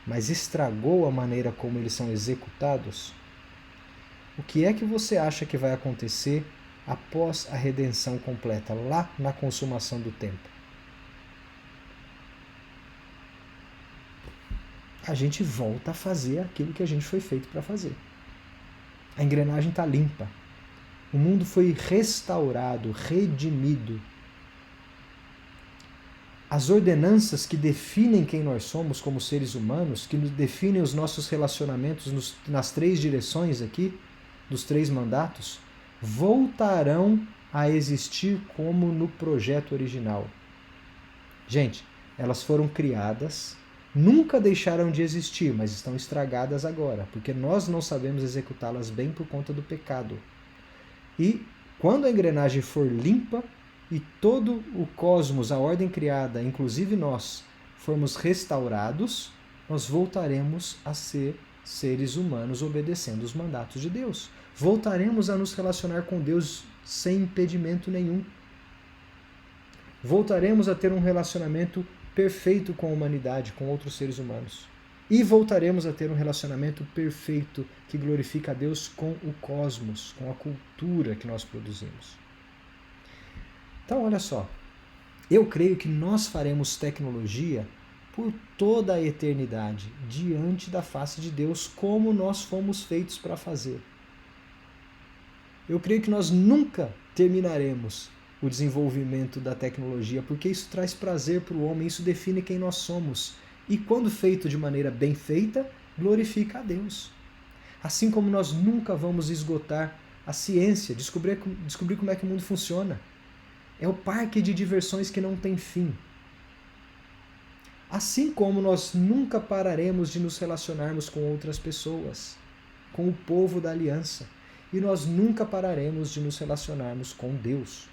mas estragou a maneira como eles são executados, o que é que você acha que vai acontecer após a redenção completa, lá na consumação do tempo? A gente volta a fazer aquilo que a gente foi feito para fazer. A engrenagem está limpa. O mundo foi restaurado, redimido. As ordenanças que definem quem nós somos como seres humanos, que definem os nossos relacionamentos nas 3 direções aqui, dos 3 mandatos, voltarão a existir como no projeto original. Gente, elas foram criadas, nunca deixaram de existir, mas estão estragadas agora, porque nós não sabemos executá-las bem por conta do pecado. E quando a engrenagem for limpa e todo o cosmos, a ordem criada, inclusive nós, formos restaurados, nós voltaremos a ser seres humanos obedecendo os mandatos de Deus. Voltaremos a nos relacionar com Deus sem impedimento nenhum. Voltaremos a ter um relacionamento perfeito com a humanidade, com outros seres humanos. E voltaremos a ter um relacionamento perfeito que glorifica a Deus com o cosmos, com a cultura que nós produzimos. Então, olha só, eu creio que nós faremos tecnologia por toda a eternidade, diante da face de Deus, como nós fomos feitos para fazer. Eu creio que nós nunca terminaremos o desenvolvimento da tecnologia, porque isso traz prazer para o homem, isso define quem nós somos. E quando feito de maneira bem feita, glorifica a Deus. Assim como nós nunca vamos esgotar a ciência, descobrir como é que o mundo funciona. É o parque de diversões que não tem fim. Assim como nós nunca pararemos de nos relacionarmos com outras pessoas, com o povo da aliança, e nós nunca pararemos de nos relacionarmos com Deus.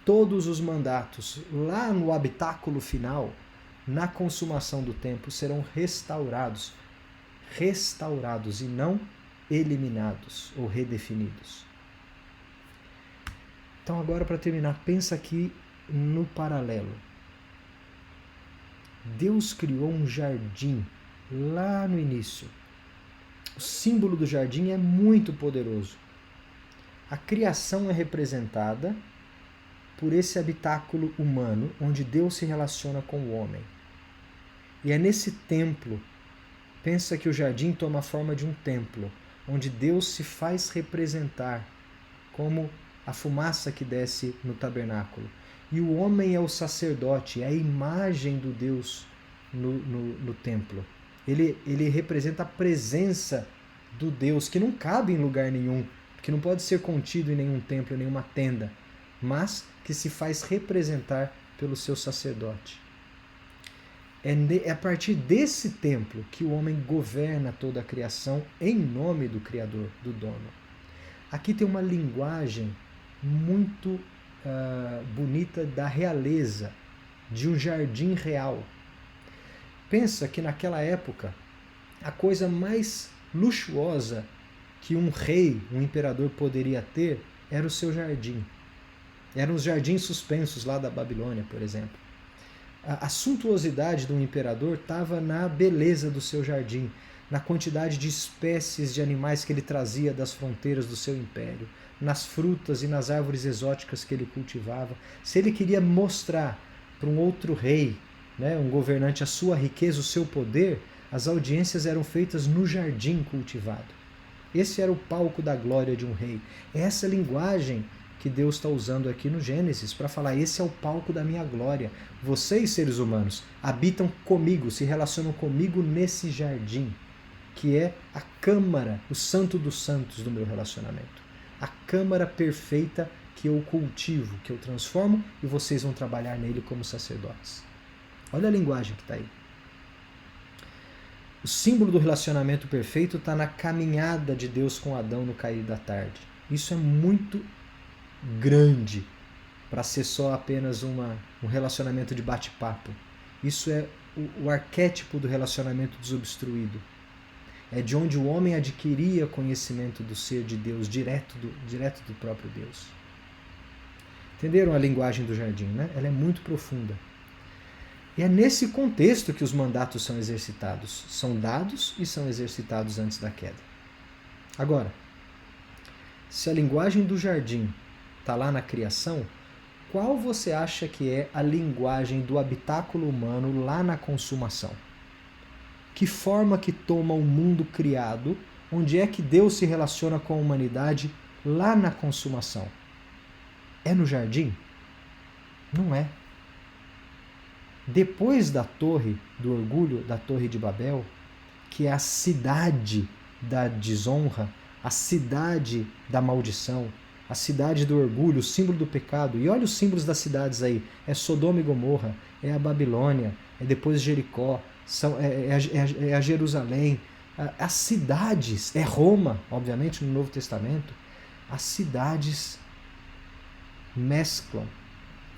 Todos os mandatos, lá no habitáculo final, na consumação do tempo, serão restaurados. Restaurados e não eliminados ou redefinidos. Então agora, para terminar, pensa aqui no paralelo. Deus criou um jardim lá no início. O símbolo do jardim é muito poderoso. A criação é representada por esse habitáculo humano, onde Deus se relaciona com o homem. E é nesse templo, pensa que o jardim toma a forma de um templo, onde Deus se faz representar como a fumaça que desce no tabernáculo. E o homem é o sacerdote, é a imagem do Deus no templo. Ele representa a presença do Deus, que não cabe em lugar nenhum, que não pode ser contido em nenhum templo, em nenhuma tenda, mas que se faz representar pelo seu sacerdote. É a partir desse templo que o homem governa toda a criação em nome do Criador, do dono. Aqui tem uma linguagem muito bonita da realeza, de um jardim real. Pensa que naquela época, a coisa mais luxuosa que um rei, um imperador poderia ter era o seu jardim. Eram os jardins suspensos lá da Babilônia, por exemplo. A suntuosidade do imperador estava na beleza do seu jardim, na quantidade de espécies de animais que ele trazia das fronteiras do seu império, nas frutas e nas árvores exóticas que ele cultivava. Se ele queria mostrar para um outro rei, um governante, a sua riqueza, o seu poder, as audiências eram feitas no jardim cultivado. Esse era o palco da glória de um rei. É essa linguagem que Deus está usando aqui no Gênesis para falar: esse é o palco da minha glória. Vocês, seres humanos, habitam comigo, se relacionam comigo nesse jardim, que é a câmara, o santo dos santos do meu relacionamento. A câmara perfeita que eu cultivo, que eu transformo, e vocês vão trabalhar nele como sacerdotes. Olha a linguagem que está aí. O símbolo do relacionamento perfeito está na caminhada de Deus com Adão no cair da tarde. Isso é muito grande para ser só apenas um relacionamento de bate-papo. Isso é o arquétipo do relacionamento desobstruído. É de onde o homem adquiria conhecimento do ser de Deus, direto do próprio Deus. Entenderam a linguagem do jardim, né? Ela é muito profunda. E é nesse contexto que os mandatos são exercitados. São dados e são exercitados antes da queda. Agora, se a linguagem do jardim está lá na criação, qual você acha que é a linguagem do habitáculo humano lá na consumação? Que forma que toma o mundo criado? Onde é que Deus se relaciona com a humanidade lá na consumação? É no jardim? Não é. Depois da torre do orgulho, da Torre de Babel, que é a cidade da desonra, a cidade da maldição, a cidade do orgulho, o símbolo do pecado. E olha os símbolos das cidades aí. É Sodoma e Gomorra, é a Babilônia, é depois Jericó, é a Jerusalém. As cidades, é Roma, obviamente, no Novo Testamento. As cidades mesclam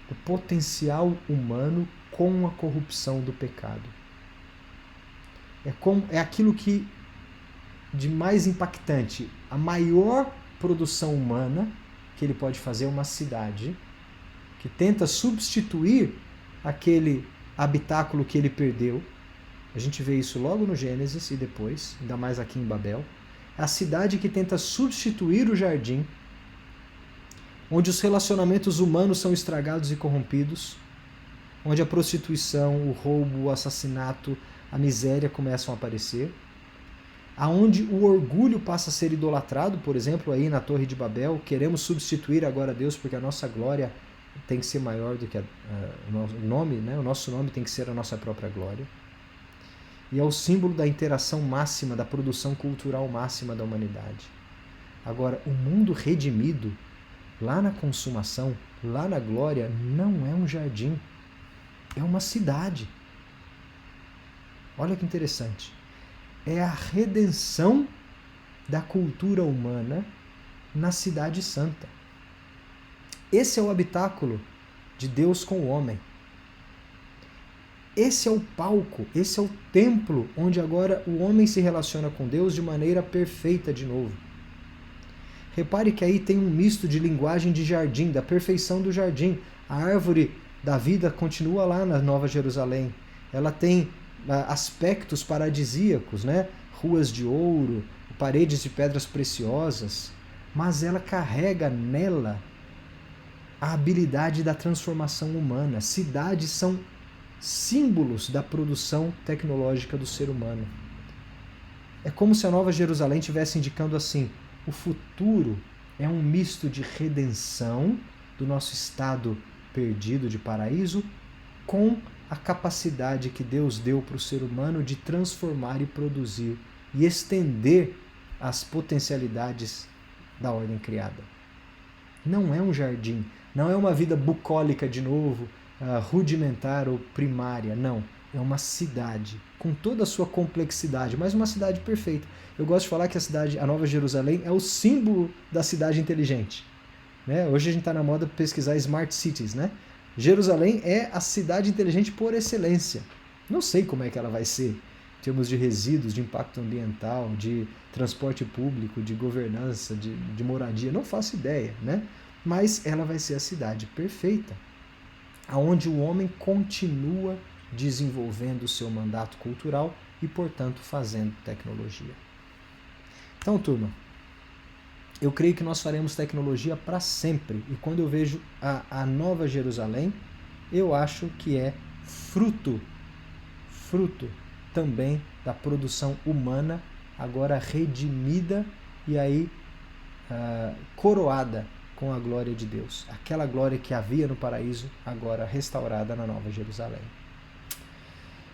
o potencial humano com a corrupção do pecado. É aquilo que de mais impactante, a maior produção humana que ele pode fazer é uma cidade que tenta substituir aquele habitáculo que ele perdeu. A gente vê isso logo no Gênesis e depois, ainda mais aqui em Babel. É a cidade que tenta substituir o jardim, onde os relacionamentos humanos são estragados e corrompidos, onde a prostituição, o roubo, o assassinato, a miséria começam a aparecer, aonde o orgulho passa a ser idolatrado, por exemplo, aí na Torre de Babel, queremos substituir agora Deus porque a nossa glória tem que ser maior do que o nome, né? O nosso nome tem que ser a nossa própria glória. E é o símbolo da interação máxima, da produção cultural máxima da humanidade. Agora, o mundo redimido, lá na consumação, lá na glória, não é um jardim, é uma cidade. Olha que interessante. É a redenção da cultura humana na cidade santa. Esse é o habitáculo de Deus com o homem. Esse é o palco, esse é o templo onde agora o homem se relaciona com Deus de maneira perfeita de novo. Repare que aí tem um misto de linguagem de jardim, da perfeição do jardim. A árvore da vida continua lá na Nova Jerusalém. Ela tem aspectos paradisíacos, né? Ruas de ouro, paredes de pedras preciosas, mas ela carrega nela a habilidade da transformação humana. Cidades são símbolos da produção tecnológica do ser humano. É como se a Nova Jerusalém estivesse indicando assim: o futuro é um misto de redenção do nosso estado perdido de paraíso com a capacidade que Deus deu para o ser humano de transformar e produzir e estender as potencialidades da ordem criada. Não é um jardim, não é uma vida bucólica de novo, rudimentar ou primária, não. É uma cidade com toda a sua complexidade, mas uma cidade perfeita. Eu gosto de falar que a Nova Jerusalém é o símbolo da cidade inteligente. Né? Hoje a gente está na moda pesquisar Smart Cities, né? Jerusalém é a cidade inteligente por excelência. Não sei como é que ela vai ser em termos de resíduos, de impacto ambiental, de transporte público, de governança, de moradia, não faço ideia, né? Mas ela vai ser a cidade perfeita, onde o homem continua desenvolvendo o seu mandato cultural e, portanto, fazendo tecnologia. Então, turma, eu creio que nós faremos tecnologia para sempre. E quando eu vejo a Nova Jerusalém, eu acho que é fruto também da produção humana, agora redimida e aí coroada com a glória de Deus. Aquela glória que havia no paraíso, agora restaurada na Nova Jerusalém.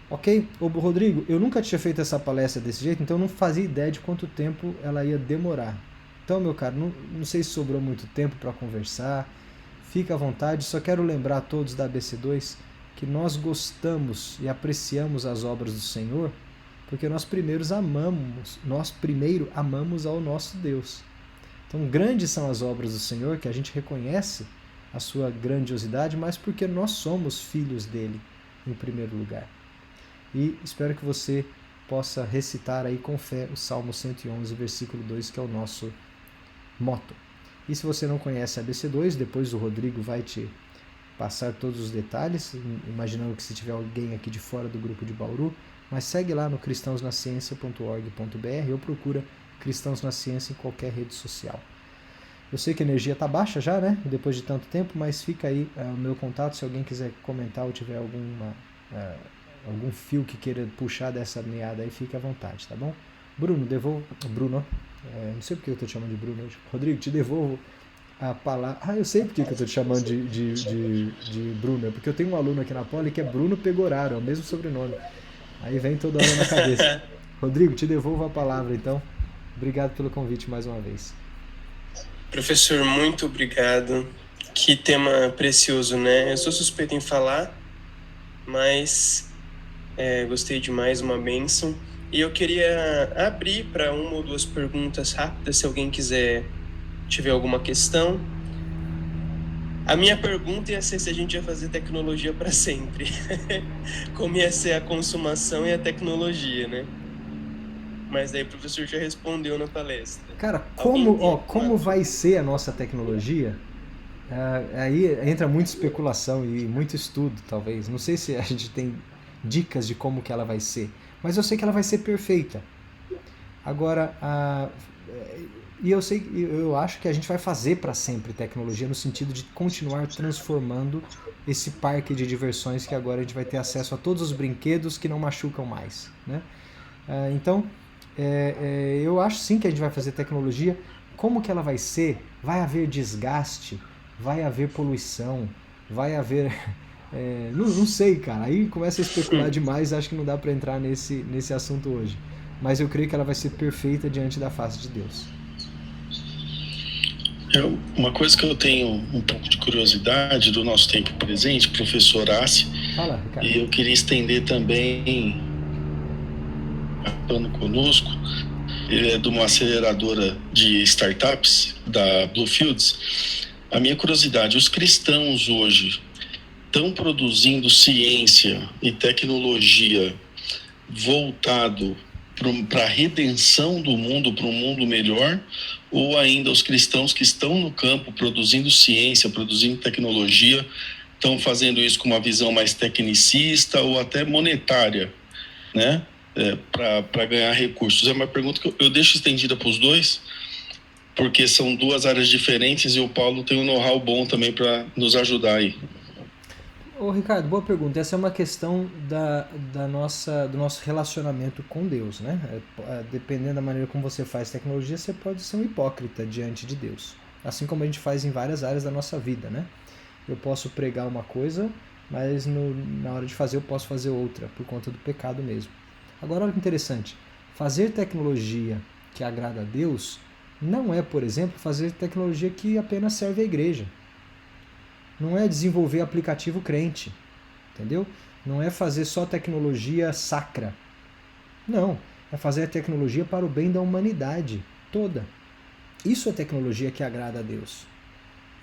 Ok? Ô, Rodrigo, eu nunca tinha feito essa palestra desse jeito, então eu não fazia ideia de quanto tempo ela ia demorar. Então, meu caro, não sei se sobrou muito tempo para conversar, fica à vontade, só quero lembrar a todos da ABC2 que nós gostamos e apreciamos as obras do Senhor, porque nós primeiro amamos ao nosso Deus. Então, grandes são as obras do Senhor, que a gente reconhece a sua grandiosidade, mas porque nós somos filhos dele, em primeiro lugar. E espero que você possa recitar aí com fé o Salmo 111, versículo 2, que é o nosso moto. E se você não conhece a ABC2, depois o Rodrigo vai te passar todos os detalhes, imaginando que se tiver alguém aqui de fora do grupo de Bauru, mas segue lá no cristãosnaciencia.org.br ou procura Cristãos na Ciência em qualquer rede social. Eu sei que a energia está baixa já, né? Depois de tanto tempo, mas fica aí o meu contato, se alguém quiser comentar ou tiver algum fio que queira puxar dessa meada aí, fique à vontade, tá bom? Bruno, não sei porque eu estou te chamando de Bruno hoje. Rodrigo, te devolvo a palavra. Eu sei porque eu estou te chamando de Bruno. É porque eu tenho um aluno aqui na Poli que é Bruno Pegoraro, é o mesmo sobrenome. Aí vem toda hora na cabeça. Rodrigo, te devolvo a palavra então. Obrigado pelo convite mais uma vez. Professor, muito obrigado. Que tema precioso, né? Eu sou suspeito em falar, mas gostei demais, uma bênção. E eu queria abrir para uma ou duas perguntas rápidas, se alguém tiver alguma questão. A minha pergunta ia ser se a gente ia fazer tecnologia para sempre. Como ia ser a consumação e a tecnologia, né? Mas daí o professor já respondeu na palestra. Cara, como vai ser a nossa tecnologia? Aí entra muita especulação e muito estudo, talvez. Não sei se a gente tem dicas de como que ela vai ser, mas eu sei que ela vai ser perfeita. Agora, eu acho que a gente vai fazer para sempre tecnologia no sentido de continuar transformando esse parque de diversões que agora a gente vai ter acesso a todos os brinquedos que não machucam mais, né? Então, eu acho sim que a gente vai fazer tecnologia. Como que ela vai ser? Vai haver desgaste? Vai haver poluição? Vai haver... não sei, cara. Aí começa a especular demais, acho que não dá para entrar nesse assunto hoje. Mas eu creio que ela vai ser perfeita diante da face de Deus. Uma coisa que eu tenho um pouco de curiosidade do nosso tempo presente, professor Assi, Fala, Ricardo. E eu queria estender também, falando conosco, ele é de uma aceleradora de startups, da Bluefields. A minha curiosidade, os cristãos hoje estão produzindo ciência e tecnologia voltado para a redenção do mundo, para um mundo melhor, ou ainda os cristãos que estão no campo produzindo ciência, produzindo tecnologia, estão fazendo isso com uma visão mais tecnicista ou até monetária, né? Para ganhar recursos? É uma pergunta que eu deixo estendida para os dois, porque são duas áreas diferentes e o Paulo tem um know-how bom também para nos ajudar aí. Ô Ricardo, boa pergunta. Essa é uma questão do nosso relacionamento com Deus, né? Dependendo da maneira como você faz tecnologia, você pode ser um hipócrita diante de Deus. Assim como a gente faz em várias áreas da nossa vida, né? Eu posso pregar uma coisa, mas na hora de fazer eu posso fazer outra, por conta do pecado mesmo. Agora, olha que interessante. Fazer tecnologia que agrada a Deus não é, por exemplo, fazer tecnologia que apenas serve à igreja. Não é desenvolver aplicativo crente, entendeu? Não é fazer só tecnologia sacra. Não, é fazer a tecnologia para o bem da humanidade toda. Isso é tecnologia que agrada a Deus.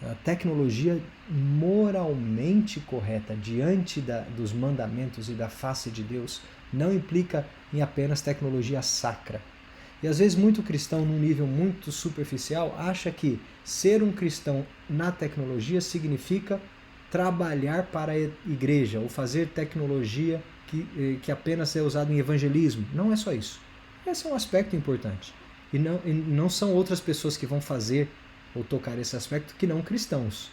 A tecnologia moralmente correta diante dos mandamentos e da face de Deus não implica em apenas tecnologia sacra. E às vezes muito cristão, num nível muito superficial, acha que ser um cristão na tecnologia significa trabalhar para a igreja ou fazer tecnologia que apenas é usada em evangelismo. Não é só isso. Esse é um aspecto importante. E não são outras pessoas que vão fazer ou tocar esse aspecto que não cristãos.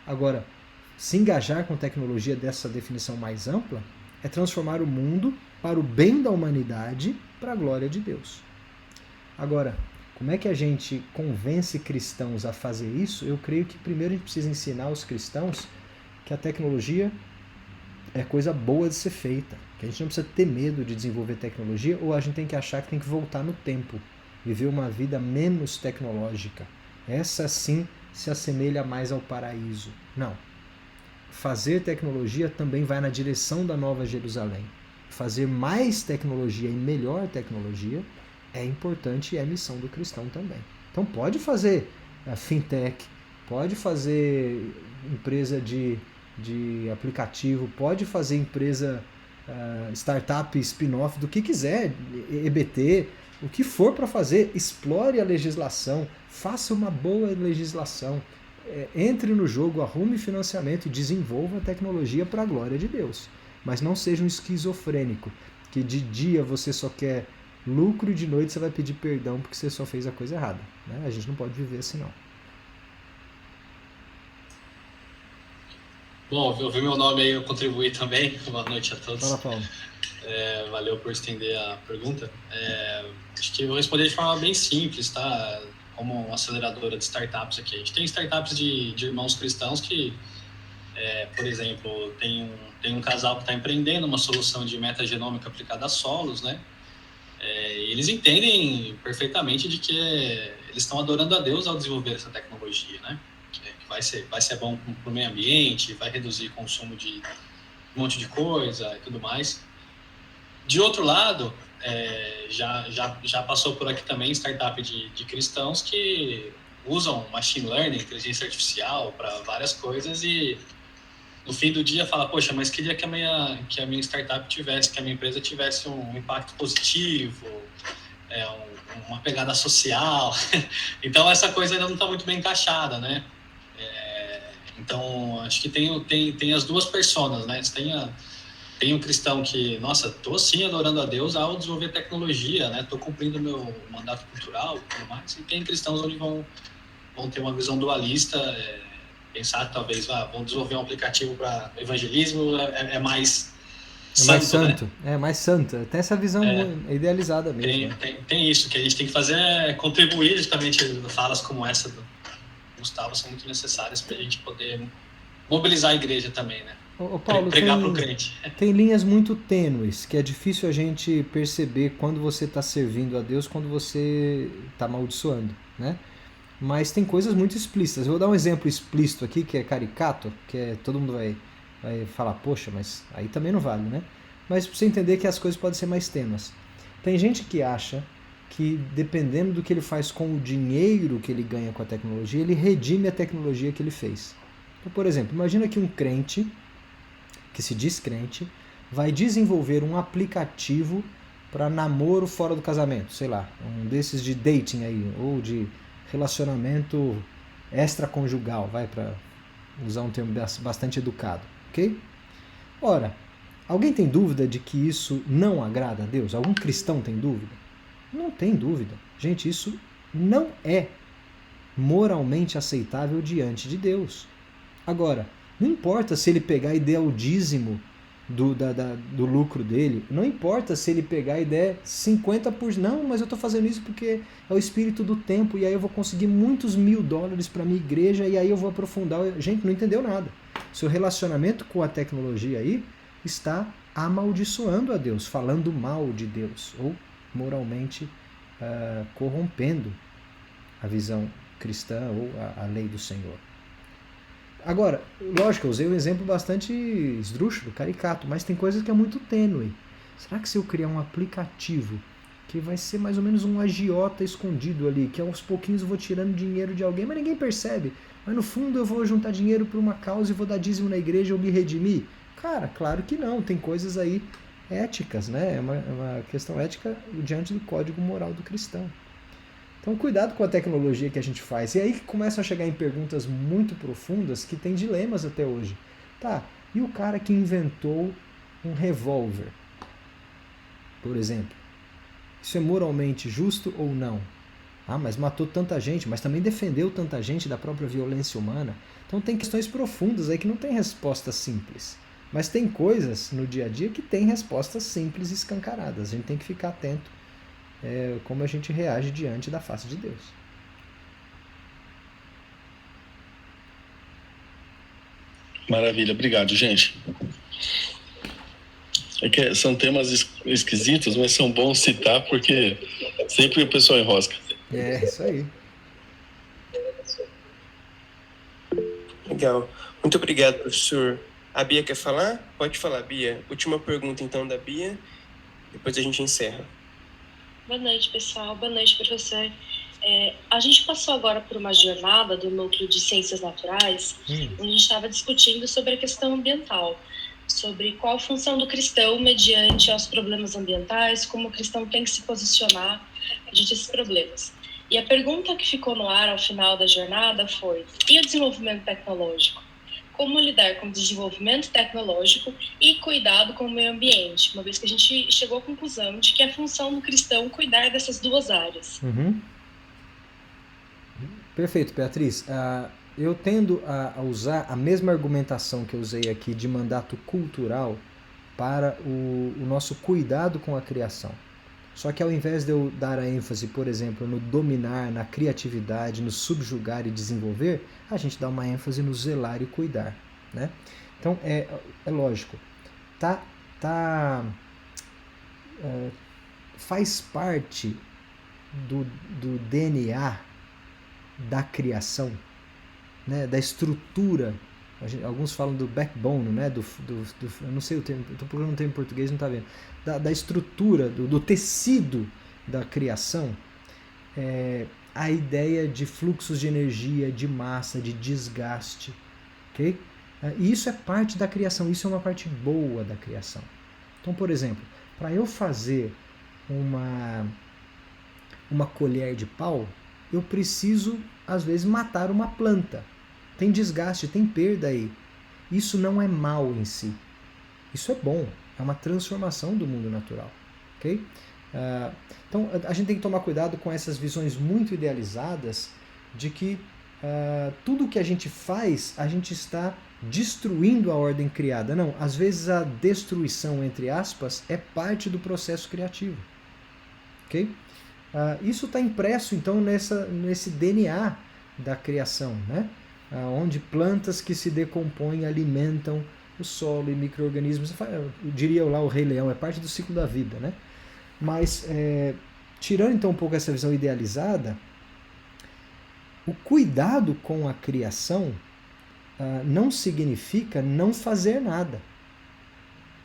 Agora, se engajar com tecnologia dessa definição mais ampla é transformar o mundo para o bem da humanidade, para a glória de Deus. Agora, como é que a gente convence cristãos a fazer isso? Eu creio que primeiro a gente precisa ensinar os cristãos que a tecnologia é coisa boa de ser feita, que a gente não precisa ter medo de desenvolver tecnologia, ou a gente tem que achar que tem que voltar no tempo, viver uma vida menos tecnológica. Essa sim se assemelha mais ao paraíso. Não. Fazer tecnologia também vai na direção da Nova Jerusalém. Fazer mais tecnologia e melhor tecnologia é importante e é missão do cristão também. Então pode fazer fintech, pode fazer empresa de aplicativo, pode fazer empresa startup, spin-off, do que quiser, EBT, o que for para fazer, explore a legislação, faça uma boa legislação, entre no jogo, arrume financiamento e desenvolva a tecnologia para a glória de Deus. Mas não seja um esquizofrênico, que de dia você só quer lucro e de noite você vai pedir perdão porque você só fez a coisa errada. Né? A gente não pode viver assim, não. Bom, eu vi meu nome aí, eu contribuí também. Boa noite a todos. Fala, Paulo. Valeu por estender a pergunta. Acho que eu vou responder de forma bem simples, tá? Como uma aceleradora de startups aqui. A gente tem startups de irmãos cristãos que, por exemplo, tem um casal que está empreendendo uma solução de metagenômica aplicada a solos, né? Eles entendem perfeitamente de que eles estão adorando a Deus ao desenvolver essa tecnologia, né? Que vai ser bom para o meio ambiente, vai reduzir o consumo de um monte de coisa e tudo mais. De outro lado, já passou por aqui também startup de cristãos que usam machine learning, inteligência artificial para várias coisas e no fim do dia fala, poxa, mas queria que a minha startup tivesse, que a minha empresa tivesse um impacto positivo, uma pegada social. Então essa coisa ainda não está muito bem encaixada, né? Então acho que tem as duas personas, né? Tem um cristão que, nossa, tô sim adorando a Deus ao desenvolver tecnologia, né? Tô cumprindo meu mandato cultural e tudo mais. E tem cristãos onde vão ter uma visão dualista, pensar que talvez vão desenvolver um aplicativo para evangelismo, é mais santo, né? É mais santo. Tem essa visão idealizada mesmo. Tem isso, que a gente tem que fazer contribuir justamente falas como essa do Gustavo, são muito necessárias para a gente poder mobilizar a igreja também, né? Ô Paulo, pregar para o crente. Tem linhas muito tênues, que é difícil a gente perceber quando você está servindo a Deus, quando você está amaldiçoando, né? Mas tem coisas muito explícitas. Eu vou dar um exemplo explícito aqui, que é caricato, que todo mundo vai falar, poxa, mas aí também não vale, né? Mas para você entender que as coisas podem ser mais tênues. Tem gente que acha que dependendo do que ele faz com o dinheiro que ele ganha com a tecnologia, ele redime a tecnologia que ele fez. Então, por exemplo, imagina que um crente, que se diz crente, vai desenvolver um aplicativo para namoro fora do casamento, sei lá, um desses de dating aí, ou de relacionamento extraconjugal, para usar um termo bastante educado, ok? Ora, alguém tem dúvida de que isso não agrada a Deus? Algum cristão tem dúvida? Não tem dúvida. Gente, isso não é moralmente aceitável diante de Deus. Agora, Não importa se ele pegar e der o dízimo do lucro dele, não importa se ele pegar e der 50%, não, mas eu estou fazendo isso porque é o espírito do tempo, e aí eu vou conseguir muitos $1000 para minha igreja, e aí eu vou aprofundar. Gente, não entendeu nada. Seu relacionamento com a tecnologia aí está amaldiçoando a Deus, falando mal de Deus, ou moralmente corrompendo a visão cristã ou a lei do Senhor. Agora, lógico, eu usei um exemplo bastante esdrúxulo, caricato, mas tem coisas que é muito tênue. Será que se eu criar um aplicativo que vai ser mais ou menos um agiota escondido ali, que aos pouquinhos eu vou tirando dinheiro de alguém, mas ninguém percebe, mas no fundo eu vou juntar dinheiro para uma causa e vou dar dízimo na igreja ou me redimir? Cara, claro que não, tem coisas aí éticas, né? É uma questão ética diante do código moral do cristão. Então, cuidado com a tecnologia que a gente faz. E aí que começam a chegar em perguntas muito profundas que tem dilemas até hoje. Tá, e o cara que inventou um revólver, por exemplo? Isso é moralmente justo ou não? Ah, mas matou tanta gente, mas também defendeu tanta gente da própria violência humana. Então tem questões profundas aí que não tem resposta simples. Mas tem coisas no dia a dia que tem respostas simples e escancaradas. A gente tem que ficar atento como a gente reage diante da face de Deus. Maravilha, obrigado, gente. É que são temas esquisitos, mas são bons citar porque sempre o pessoal enrosca. É, isso aí. Legal. Muito obrigado, professor. A Bia quer falar? Pode falar, Bia. Última pergunta, então, da Bia. Depois a gente encerra. Boa noite, pessoal. Boa noite, professor. A gente passou agora por uma jornada do Núcleo de Ciências Naturais, onde a gente estava discutindo sobre a questão ambiental, sobre qual a função do cristão mediante aos problemas ambientais, como o cristão tem que se posicionar diante desses problemas. E a pergunta que ficou no ar ao final da jornada foi: e o desenvolvimento tecnológico? Como lidar com o desenvolvimento tecnológico e cuidado com o meio ambiente, uma vez que a gente chegou à conclusão de que é função do cristão cuidar dessas duas áreas. Perfeito, Beatriz. Eu tendo a usar a mesma argumentação que eu usei aqui de mandato cultural para o nosso cuidado com a criação. Só que ao invés de eu dar a ênfase, por exemplo, no dominar, na criatividade, no subjugar e desenvolver, a gente dá uma ênfase no zelar e cuidar, né? Então, é lógico, faz parte do DNA da criação, né? Da estrutura. Alguns falam do backbone, né? Eu não sei o termo, estou procurando um termo em português, não está vendo. Da estrutura, do tecido da criação, a ideia de fluxos de energia, de massa, de desgaste. Okay? E isso é parte da criação, isso é uma parte boa da criação. Então, por exemplo, para eu fazer uma colher de pau, eu preciso, às vezes, matar uma planta. Tem desgaste, tem perda aí. Isso não é mal em si. Isso é bom. É uma transformação do mundo natural. Okay? Então, a gente tem que tomar cuidado com essas visões muito idealizadas de que tudo que a gente faz, a gente está destruindo a ordem criada. Não, às vezes a destruição, entre aspas, é parte do processo criativo. Okay? Isso está impresso, então, nesse DNA da criação, né? Onde plantas que se decompõem alimentam o solo e micro-organismos. Eu diria lá o Rei Leão, é parte do ciclo da vida, né? Mas, tirando então um pouco essa visão idealizada, o cuidado com a criação não significa não fazer nada.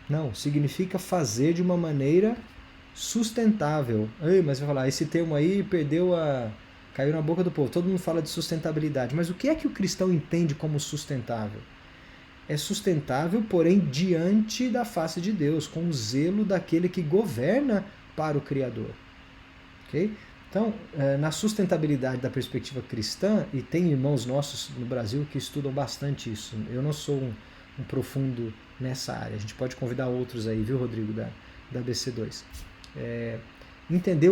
Não, significa fazer de uma maneira sustentável. Mas vai falar, esse termo aí caiu na boca do povo. Todo mundo fala de sustentabilidade. Mas o que é que o cristão entende como sustentável? É sustentável, porém, diante da face de Deus, com o zelo daquele que governa para o Criador. Okay? Então, na sustentabilidade da perspectiva cristã, e tem irmãos nossos no Brasil que estudam bastante isso. Eu não sou um profundo nessa área. A gente pode convidar outros aí, viu, Rodrigo, da BC2. Entender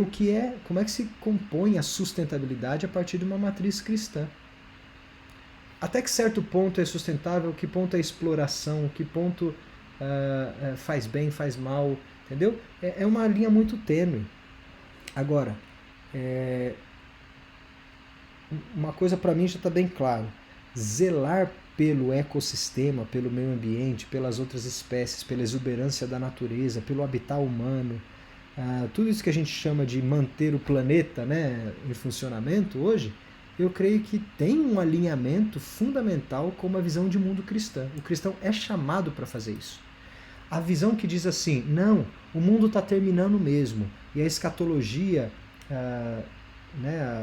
como é que se compõe a sustentabilidade a partir de uma matriz cristã. até que certo ponto é sustentável, que ponto é exploração, que ponto faz bem, faz mal, entendeu? É uma linha muito tênue. Agora, uma coisa para mim já está bem claro: zelar pelo ecossistema, pelo meio ambiente, pelas outras espécies, pela exuberância da natureza, pelo habitat humano, tudo isso que a gente chama de manter o planeta, né, em funcionamento hoje, eu creio que tem um alinhamento fundamental com uma visão de mundo cristã. O cristão é chamado para fazer isso. A visão que diz assim: não, o mundo está terminando mesmo, e a escatologia,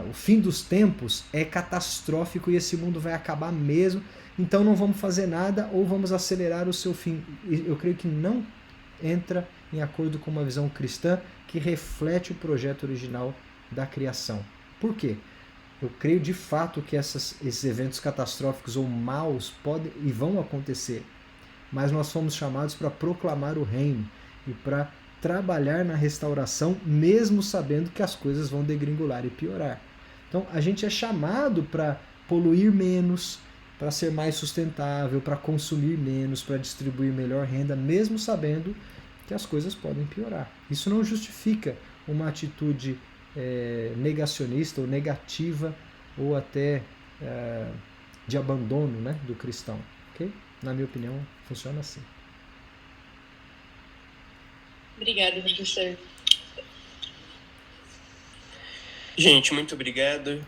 o fim dos tempos é catastrófico e esse mundo vai acabar mesmo, então não vamos fazer nada ou vamos acelerar o seu fim. Eu creio que não entra em acordo com uma visão cristã que reflete o projeto original da criação. Por quê? Eu creio de fato que esses eventos catastróficos ou maus podem e vão acontecer, mas nós fomos chamados para proclamar o reino e para trabalhar na restauração, mesmo sabendo que as coisas vão degringolar e piorar. Então a gente é chamado para poluir menos, para ser mais sustentável, para consumir menos, para distribuir melhor renda, mesmo sabendo que as coisas podem piorar. Isso não justifica uma atitude negacionista ou negativa ou até de abandono, né, do cristão. Okay? Na minha opinião, funciona assim. Obrigada, professor. Gente, muito obrigado.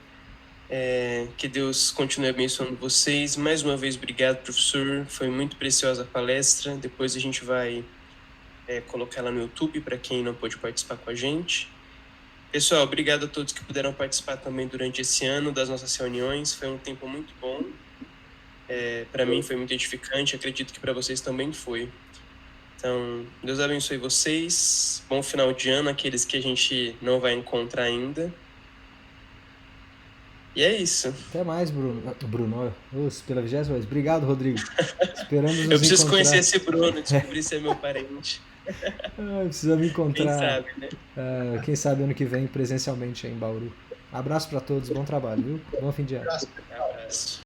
Que Deus continue abençoando vocês. Mais uma vez, obrigado, professor. Foi muito preciosa a palestra. Depois a gente vai colocar ela no YouTube para quem não pôde participar com a gente. Pessoal, obrigado a todos que puderam participar também durante esse ano das nossas reuniões. Foi um tempo muito bom. Para mim foi muito edificante. Acredito que para vocês também foi. Então, Deus abençoe vocês. Bom final de ano, aqueles que a gente não vai encontrar ainda. E é isso. Até mais, Bruno. Pela 20ª vez. Obrigado, Rodrigo. Esperamos nos Eu preciso encontrar. conhecer esse Bruno, descobrir se é meu parente. Precisa me encontrar. Quem sabe, né? Quem sabe ano que vem presencialmente em Bauru. Abraço para todos, bom trabalho, viu? Bom fim de ano. Abraço.